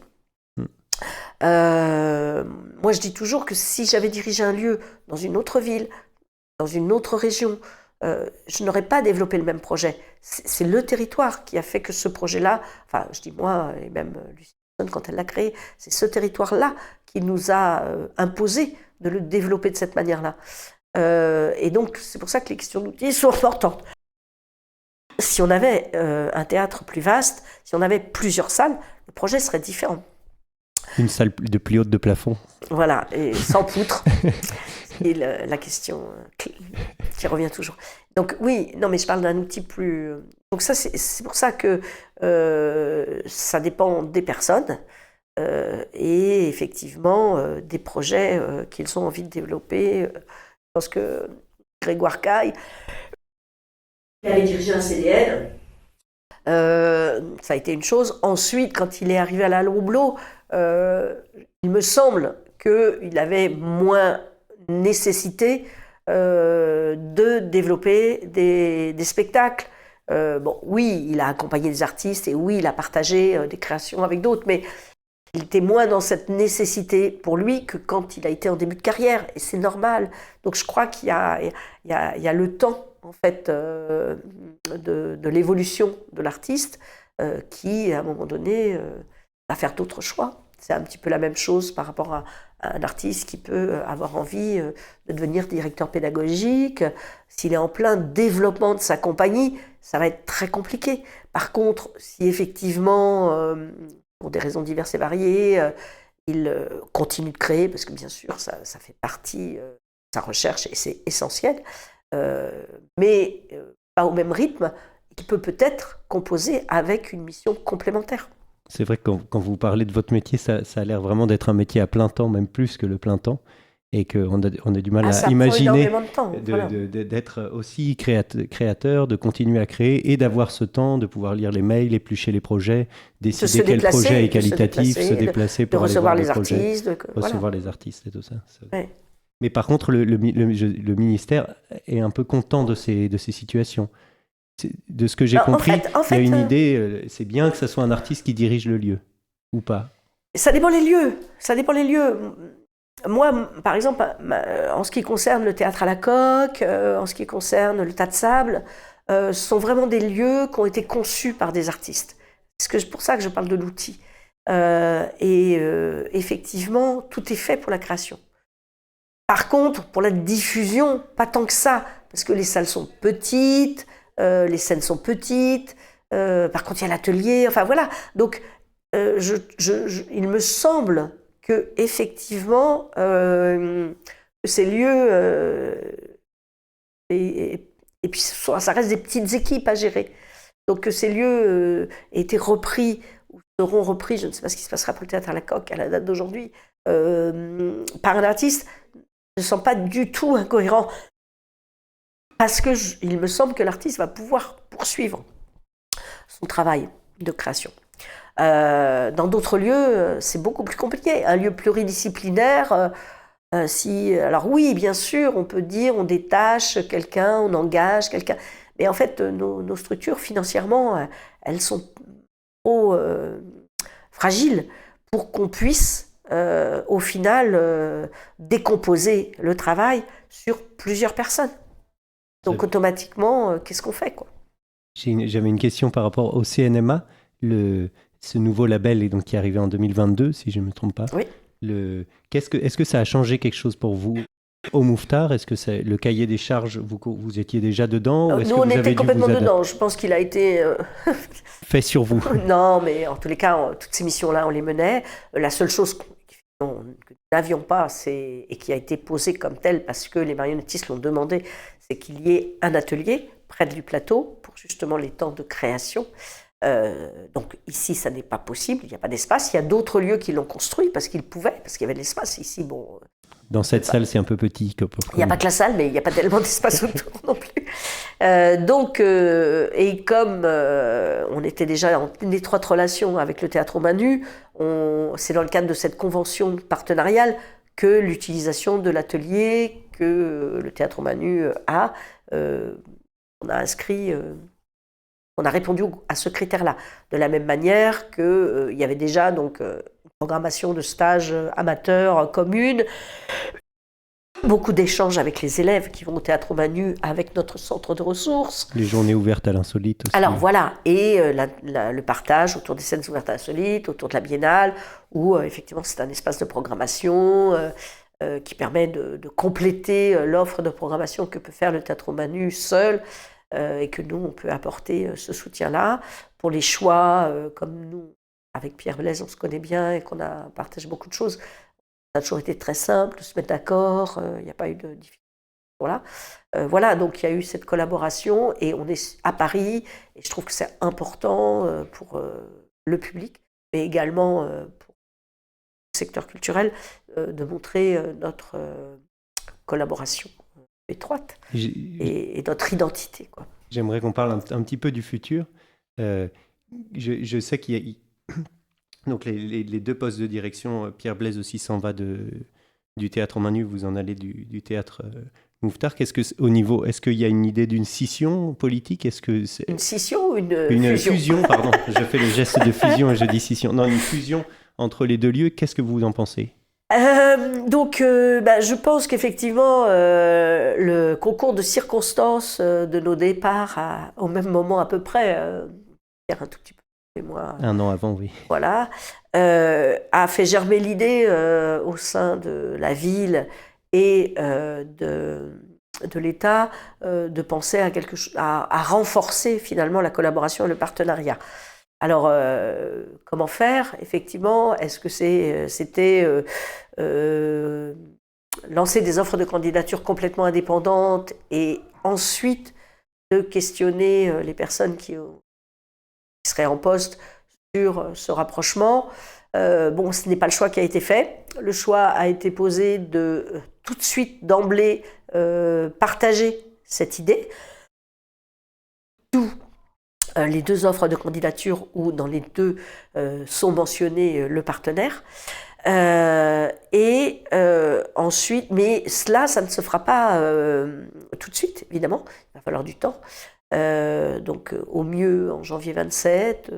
Moi, je dis toujours que si j'avais dirigé un lieu dans une autre ville, dans une autre région, je n'aurais pas développé le même projet. C'est le territoire qui a fait que ce projet-là, enfin, je dis moi, et même Lucie quand elle l'a créé, c'est ce territoire-là qui nous a imposé de le développer de cette manière-là. Et donc, c'est pour ça que les questions d'outils sont importantes. Si on avait un théâtre plus vaste, si on avait plusieurs salles, le projet serait différent. Une salle de plus haute de plafond. Voilà, et sans poutre. Et la question qui revient toujours. Donc oui, non mais je parle d'un outil plus... Donc ça, c'est pour ça que ça dépend des personnes et effectivement des projets qu'ils ont envie de développer. Je pense que Grégoire Caille, il avait dirigé un CDN. Ça a été une chose. Ensuite, quand il est arrivé à la Lourblot, il me semble qu'il avait moins nécessité de développer des spectacles. Bon, oui, il a accompagné des artistes et oui, il a partagé des créations avec d'autres, mais il était moins dans cette nécessité pour lui que quand il a été en début de carrière, et c'est normal. Donc je crois qu'il y a le temps, en fait, de l'évolution de l'artiste qui, à un moment donné, va faire d'autres choix. C'est un petit peu la même chose par rapport à un artiste qui peut avoir envie de devenir directeur pédagogique. S'il est en plein développement de sa compagnie, ça va être très compliqué. Par contre, si effectivement, pour des raisons diverses et variées, il continue de créer, parce que bien sûr, ça fait partie de sa recherche et c'est essentiel, mais pas au même rythme, il peut peut-être composer avec une mission complémentaire. C'est vrai que quand vous parlez de votre métier, ça a l'air vraiment d'être un métier à plein temps, même plus que le plein temps, et qu'on a du mal à imaginer d'être aussi créateur, de continuer à créer, et d'avoir ce temps, de pouvoir lire les mails, éplucher les projets, décider quel projet est qualitatif, se déplacer pour aller voir les artistes, recevoir les artistes et tout ça. Ouais. Mais par contre, le ministère est un peu content de ces situations. De ce que j'ai compris, il y a une idée, c'est bien que ce soit un artiste qui dirige le lieu, ou pas? Ça dépend les lieux. Moi, par exemple, en ce qui concerne le théâtre à la Coque, en ce qui concerne le Tas de Sable, ce sont vraiment des lieux qui ont été conçus par des artistes. C'est pour ça que je parle de l'outil. Effectivement, tout est fait pour la création. Par contre, pour la diffusion, pas tant que ça, parce que les salles sont petites, les scènes sont petites, par contre il y a l'atelier, enfin voilà. Donc il me semble que effectivement ces lieux et puis ça reste des petites équipes à gérer. Donc que ces lieux aient été repris ou seront repris, je ne sais pas ce qui se passera pour le théâtre à la Coque à la date d'aujourd'hui, par un artiste, je ne sens pas du tout incohérent. Parce qu'il me semble que l'artiste va pouvoir poursuivre son travail de création. Dans d'autres lieux, c'est beaucoup plus compliqué. Un lieu pluridisciplinaire, alors oui, bien sûr, on peut dire, on détache quelqu'un, on engage quelqu'un. Mais en fait, nos structures, financièrement, elles sont trop fragiles pour qu'on puisse, au final, décomposer le travail sur plusieurs personnes. Donc automatiquement, qu'est-ce qu'on fait, quoi? J'avais une question par rapport au CNMA, ce nouveau label est donc qui est arrivé en 2022, si je ne me trompe pas. Oui. Est-ce que ça a changé quelque chose pour vous au Mouffetard? Est-ce que le cahier des charges, vous étiez déjà dedans ou nous, on était complètement dedans. Je pense qu'il a été fait sur vous. Non, mais en tous les cas, toutes ces missions-là, on les menait. La seule chose que nous n'avions pas, et qui a été posée comme telle parce que les marionnettistes l'ont demandé, c'est qu'il y ait un atelier près du plateau pour justement les temps de création. Donc ici, ça n'est pas possible, il n'y a pas d'espace. Il y a d'autres lieux qui l'ont construit parce qu'ils pouvaient, parce qu'il y avait de l'espace. Ici, bon. Dans cette salle, c'est un peu petit. Il n'y a pas que la salle, mais il n'y a pas tellement d'espace autour non plus. Et comme on était déjà en étroite relation avec le Théâtre Manu, c'est dans le cadre de cette convention partenariale que l'utilisation de l'atelier que le Théâtre Manu a, on a inscrit... On a répondu à ce critère-là, de la même manière qu'il y avait déjà donc, une programmation de stages amateurs communes, beaucoup d'échanges avec les élèves qui vont au Théâtre Manu avec notre centre de ressources. Les journées ouvertes à l'insolite aussi. Alors voilà, et le partage autour des scènes ouvertes à l'insolite, autour de la Biennale, où effectivement c'est un espace de programmation qui permet de compléter l'offre de programmation que peut faire le Théâtre Manu seul. Et que nous, on peut apporter ce soutien-là. Pour les choix, comme nous, avec Pierre Blaise, on se connaît bien et qu'on a partagé beaucoup de choses, ça a toujours été très simple de se mettre d'accord, il n'y a pas eu de difficulté. Voilà, donc il y a eu cette collaboration et on est à Paris et je trouve que c'est important pour le public, mais également pour le secteur culturel, de montrer notre collaboration étroite et notre identité, quoi. J'aimerais qu'on parle un petit peu du futur. Je sais qu'il y a donc les deux postes de direction. Pierre Blaise aussi s'en va du Théâtre Manu, vous en allez du Théâtre Mouffetard. Est-ce qu'il y a une idée d'une scission politique? Une scission ou une fusion? Pardon, je fais le geste de fusion et je dis scission. Non, une fusion entre les deux lieux. Qu'est-ce que vous en pensez? Je pense qu'effectivement, le concours de circonstances de nos départs au même moment à peu près, un tout petit peu, moi, un an avant, oui. Voilà, a fait germer l'idée au sein de la ville et de l'État de penser à renforcer finalement la collaboration et le partenariat. Alors, comment faire? Effectivement, est-ce que c'était lancer des offres de candidature complètement indépendantes et ensuite de questionner les personnes qui seraient en poste sur ce rapprochement? Bon, ce n'est pas le choix qui a été fait. Le choix a été posé de tout de suite, d'emblée, partager cette idée. D'où les deux offres de candidature où dans les deux sont mentionnés le partenaire. Ensuite, mais cela, ça ne se fera pas tout de suite, évidemment. Il va falloir du temps. Donc, au mieux, en janvier 27,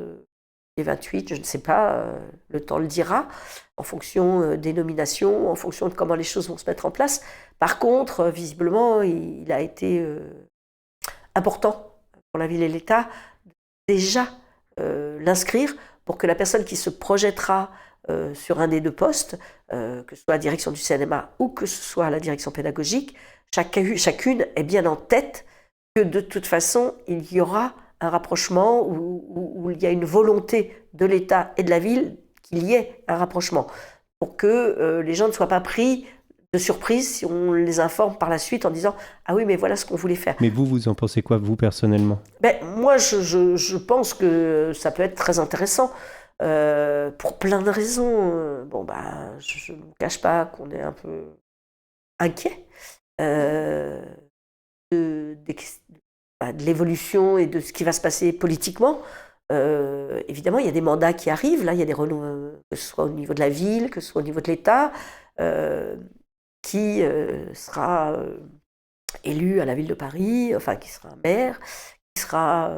et 28, je ne sais pas, le temps le dira, en fonction des nominations, en fonction de comment les choses vont se mettre en place. Par contre, visiblement, il a été important pour la ville et l'État déjà l'inscrire pour que la personne qui se projettera sur un des deux postes, que ce soit la direction du CNMA ou que ce soit la direction pédagogique, chacune est bien en tête que de toute façon, il y aura un rapprochement où il y a une volonté de l'État et de la ville qu'il y ait un rapprochement, pour que les gens ne soient pas pris de surprise si on les informe par la suite en disant « Ah oui, mais voilà ce qu'on voulait faire ». Mais vous en pensez quoi, vous, personnellement ? Moi, je pense que ça peut être très intéressant pour plein de raisons. Je ne vous cache pas qu'on est un peu inquiet de l'évolution et de ce qui va se passer politiquement. Évidemment, il y a des mandats qui arrivent, là, il y a des renouvellements, que ce soit au niveau de la ville, que ce soit au niveau de l'État, qui sera élu à la ville de Paris, enfin qui sera un maire, qui sera...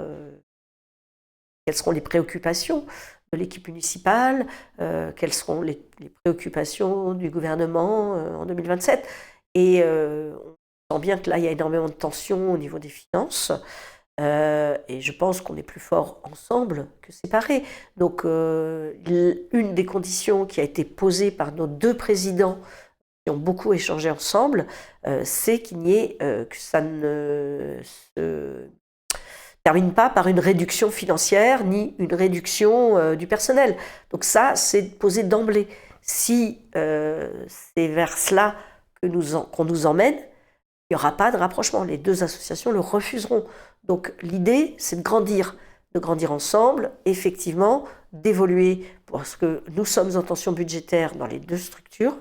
quelles seront les préoccupations de l'équipe municipale, quelles seront les préoccupations du gouvernement en 2027. Et on sent bien que là, il y a énormément de tensions au niveau des finances. Et je pense qu'on est plus fort ensemble que séparés. Donc, une des conditions qui a été posée par nos deux présidents qui ont beaucoup échangé ensemble, c'est qu'il n'y ait que ça ne se termine pas par une réduction financière ni une réduction du personnel. Donc ça, c'est posé d'emblée. Si c'est vers cela qu'on nous emmène, il n'y aura pas de rapprochement. Les deux associations le refuseront. Donc l'idée, c'est de grandir ensemble, effectivement, d'évoluer, parce que nous sommes en tension budgétaire dans les deux structures,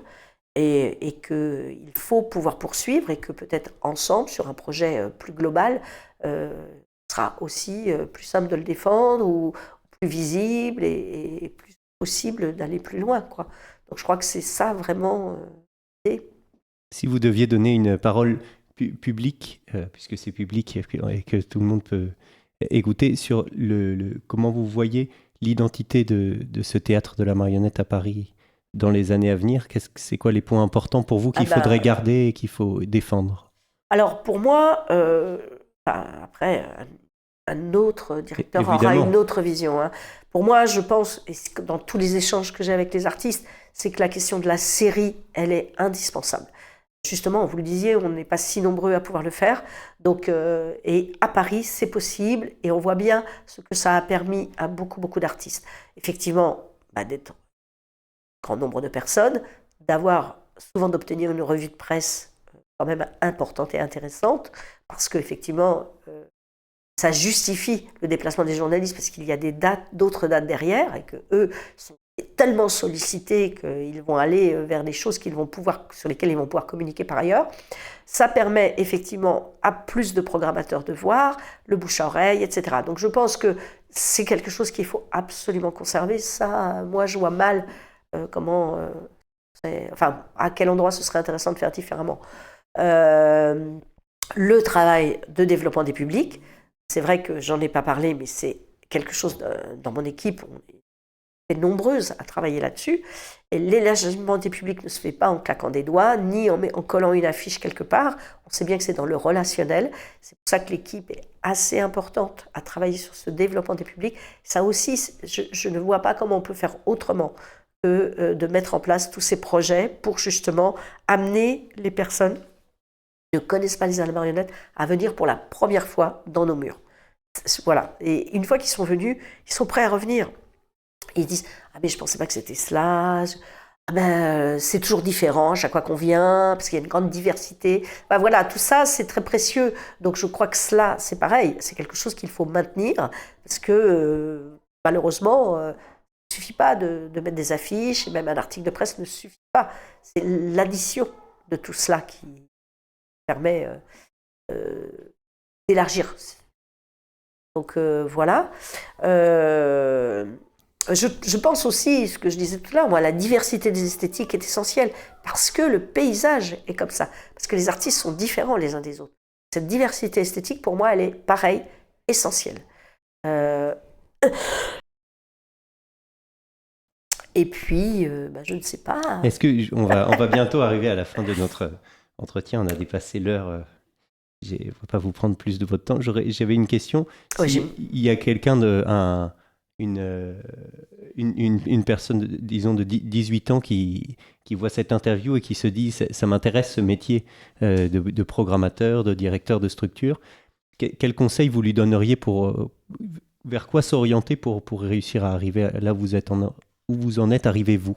et qu'il faut pouvoir poursuivre, et que peut-être ensemble, sur un projet plus global, sera aussi plus simple de le défendre, ou plus visible, et plus possible d'aller plus loin, quoi. Donc je crois que c'est ça vraiment l'idée. Si vous deviez donner une parole publique, puisque c'est public et que tout le monde peut écouter, sur comment vous voyez l'identité de ce théâtre de la marionnette à Paris dans les années à venir, c'est quoi les points importants pour vous qu'il faudrait garder et qu'il faut défendre ? Alors pour moi, après, un autre directeur Évidemment. aura une autre vision. Hein. Pour moi, je pense, et dans tous les échanges que j'ai avec les artistes, c'est que la question de la série, elle est indispensable. Justement, vous le disiez, on n'est pas si nombreux à pouvoir le faire. Donc, et à Paris, c'est possible. Et on voit bien ce que ça a permis à beaucoup, beaucoup d'artistes. Effectivement, d'être grand nombre de personnes, d'obtenir une revue de presse quand même importante et intéressante, parce qu'effectivement, ça justifie le déplacement des journalistes, parce qu'il y a d'autres dates derrière, et qu'eux sont tellement sollicités qu'ils vont aller vers des choses sur lesquelles ils vont pouvoir communiquer par ailleurs. Ça permet effectivement à plus de programmateurs de voir, le bouche à oreille, etc. Donc je pense que c'est quelque chose qu'il faut absolument conserver. Ça, moi, je vois mal à quel endroit ce serait intéressant de faire différemment. Le travail de développement des publics, c'est vrai que j'en ai pas parlé, mais c'est quelque chose dans mon équipe, on est nombreuses à travailler là-dessus. Et l'élargissement des publics ne se fait pas en claquant des doigts, ni en collant une affiche quelque part. On sait bien que c'est dans le relationnel. C'est pour ça que l'équipe est assez importante à travailler sur ce développement des publics. Ça aussi, je ne vois pas comment on peut faire autrement que de mettre en place tous ces projets pour justement amener les personnes qui ne connaissent pas les arts de la marionnette à venir pour la première fois dans nos murs. Voilà. Et une fois qu'ils sont venus, ils sont prêts à revenir. Ils disent « Ah mais je ne pensais pas que c'était cela, c'est toujours différent à chaque fois qu'on vient, parce qu'il y a une grande diversité. » Voilà, tout ça, c'est très précieux. Donc je crois que cela, c'est pareil, c'est quelque chose qu'il faut maintenir, parce que malheureusement, il ne suffit pas de mettre des affiches, et même un article de presse ne suffit pas. C'est l'addition de tout cela qui permet d'élargir. Donc voilà. Je pense aussi, ce que je disais tout à l'heure, la diversité des esthétiques est essentielle, parce que le paysage est comme ça, parce que les artistes sont différents les uns des autres. Cette diversité esthétique, pour moi, elle est pareil, essentielle. Et puis, je ne sais pas. Est-ce qu'on va bientôt arriver à la fin de notre entretien, on a dépassé l'heure. Je ne vais pas vous prendre plus de votre temps. J'avais une question. Il y a quelqu'un une personne, disons, de 18 ans qui voit cette interview et qui se dit « ça m'intéresse ce métier de programmateur, de directeur de structure », quel conseil vous lui donneriez vers quoi s'orienter pour réussir à arriver là où vous en êtes arrivé, vous?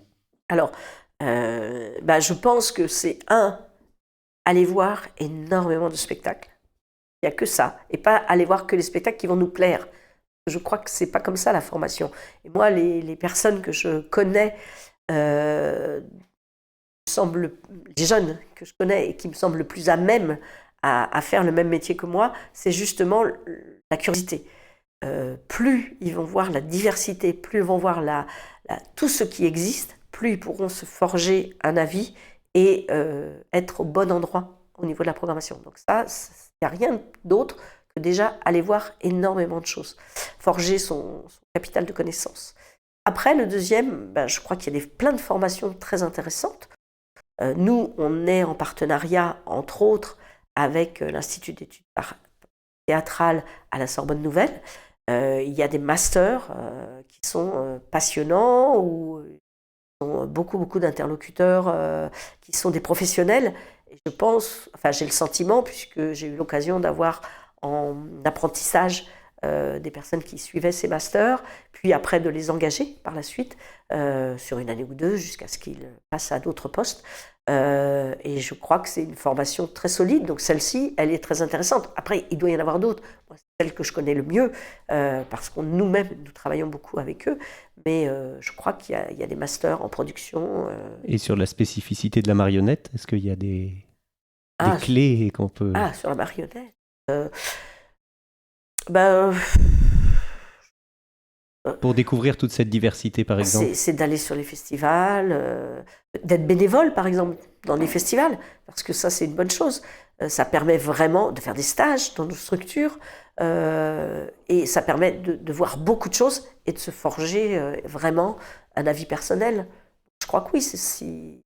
Alors, je pense que c'est aller voir énormément de spectacles. Il n'y a que ça. Et pas aller voir que les spectacles qui vont nous plaire. Je crois que c'est pas comme ça la formation. Et moi, les personnes que je connais, les jeunes que je connais et qui me semblent le plus à même à faire le même métier que moi, c'est justement la curiosité. Plus ils vont voir la diversité, plus ils vont voir tout ce qui existe, plus ils pourront se forger un avis et être au bon endroit au niveau de la programmation. Donc ça, il n'y a rien d'autre que déjà aller voir énormément de choses, forger son capital de connaissances. Après, le deuxième, je crois qu'il y a plein de formations très intéressantes. Nous, on est en partenariat, entre autres, avec l'Institut d'études théâtrales à la Sorbonne Nouvelle. Il y a des masters qui sont passionnants, où ont beaucoup d'interlocuteurs qui sont des professionnels. Et je pense, j'ai le sentiment, puisque j'ai eu l'occasion d'avoir en apprentissage des personnes qui suivaient ces masters, puis après de les engager par la suite sur une année ou deux jusqu'à ce qu'ils passent à d'autres postes. Et je crois que c'est une formation très solide, donc celle-ci, elle est très intéressante. Après, il doit y en avoir d'autres. Moi, c'est celle que je connais le mieux, parce que nous-mêmes, nous travaillons beaucoup avec eux, mais je crois qu'il y a des masters en production. Et sur la spécificité de la marionnette, est-ce qu'il y a des clés qu'on peut... sur la marionnette pour découvrir toute cette diversité, par exemple. C'est d'aller sur les festivals, d'être bénévole, par exemple, dans les festivals, parce que ça, c'est une bonne chose. Ça permet vraiment de faire des stages dans nos structures, et ça permet de voir beaucoup de choses et de se forger vraiment un avis personnel. Je crois que oui, c'est si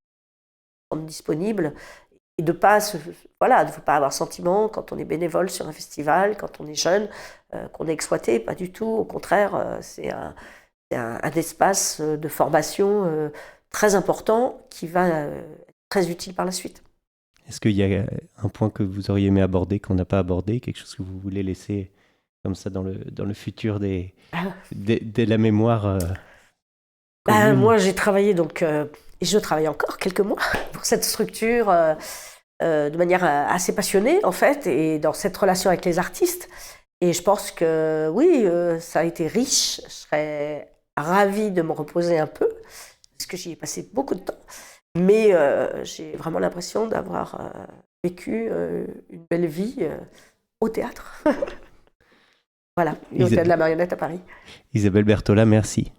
rendre disponible. Et de ne pas avoir sentiment, quand on est bénévole sur un festival, quand on est jeune, qu'on est exploité, pas du tout. Au contraire, c'est un espace de formation très important qui va être très utile par la suite. Est-ce qu'il y a un point que vous auriez aimé aborder, qu'on n'a pas abordé, quelque chose que vous voulez laisser comme ça dans le futur de la mémoire moi, j'ai travaillé et je travaille encore quelques mois pour cette structure de manière assez passionnée, en fait, et dans cette relation avec les artistes. Et je pense que, oui, ça a été riche. Je serais ravie de me reposer un peu, parce que j'y ai passé beaucoup de temps. Mais j'ai vraiment l'impression d'avoir vécu une belle vie au théâtre. Voilà, et au Théâtre de la Marionnette à Paris. Isabelle Bertholat, merci.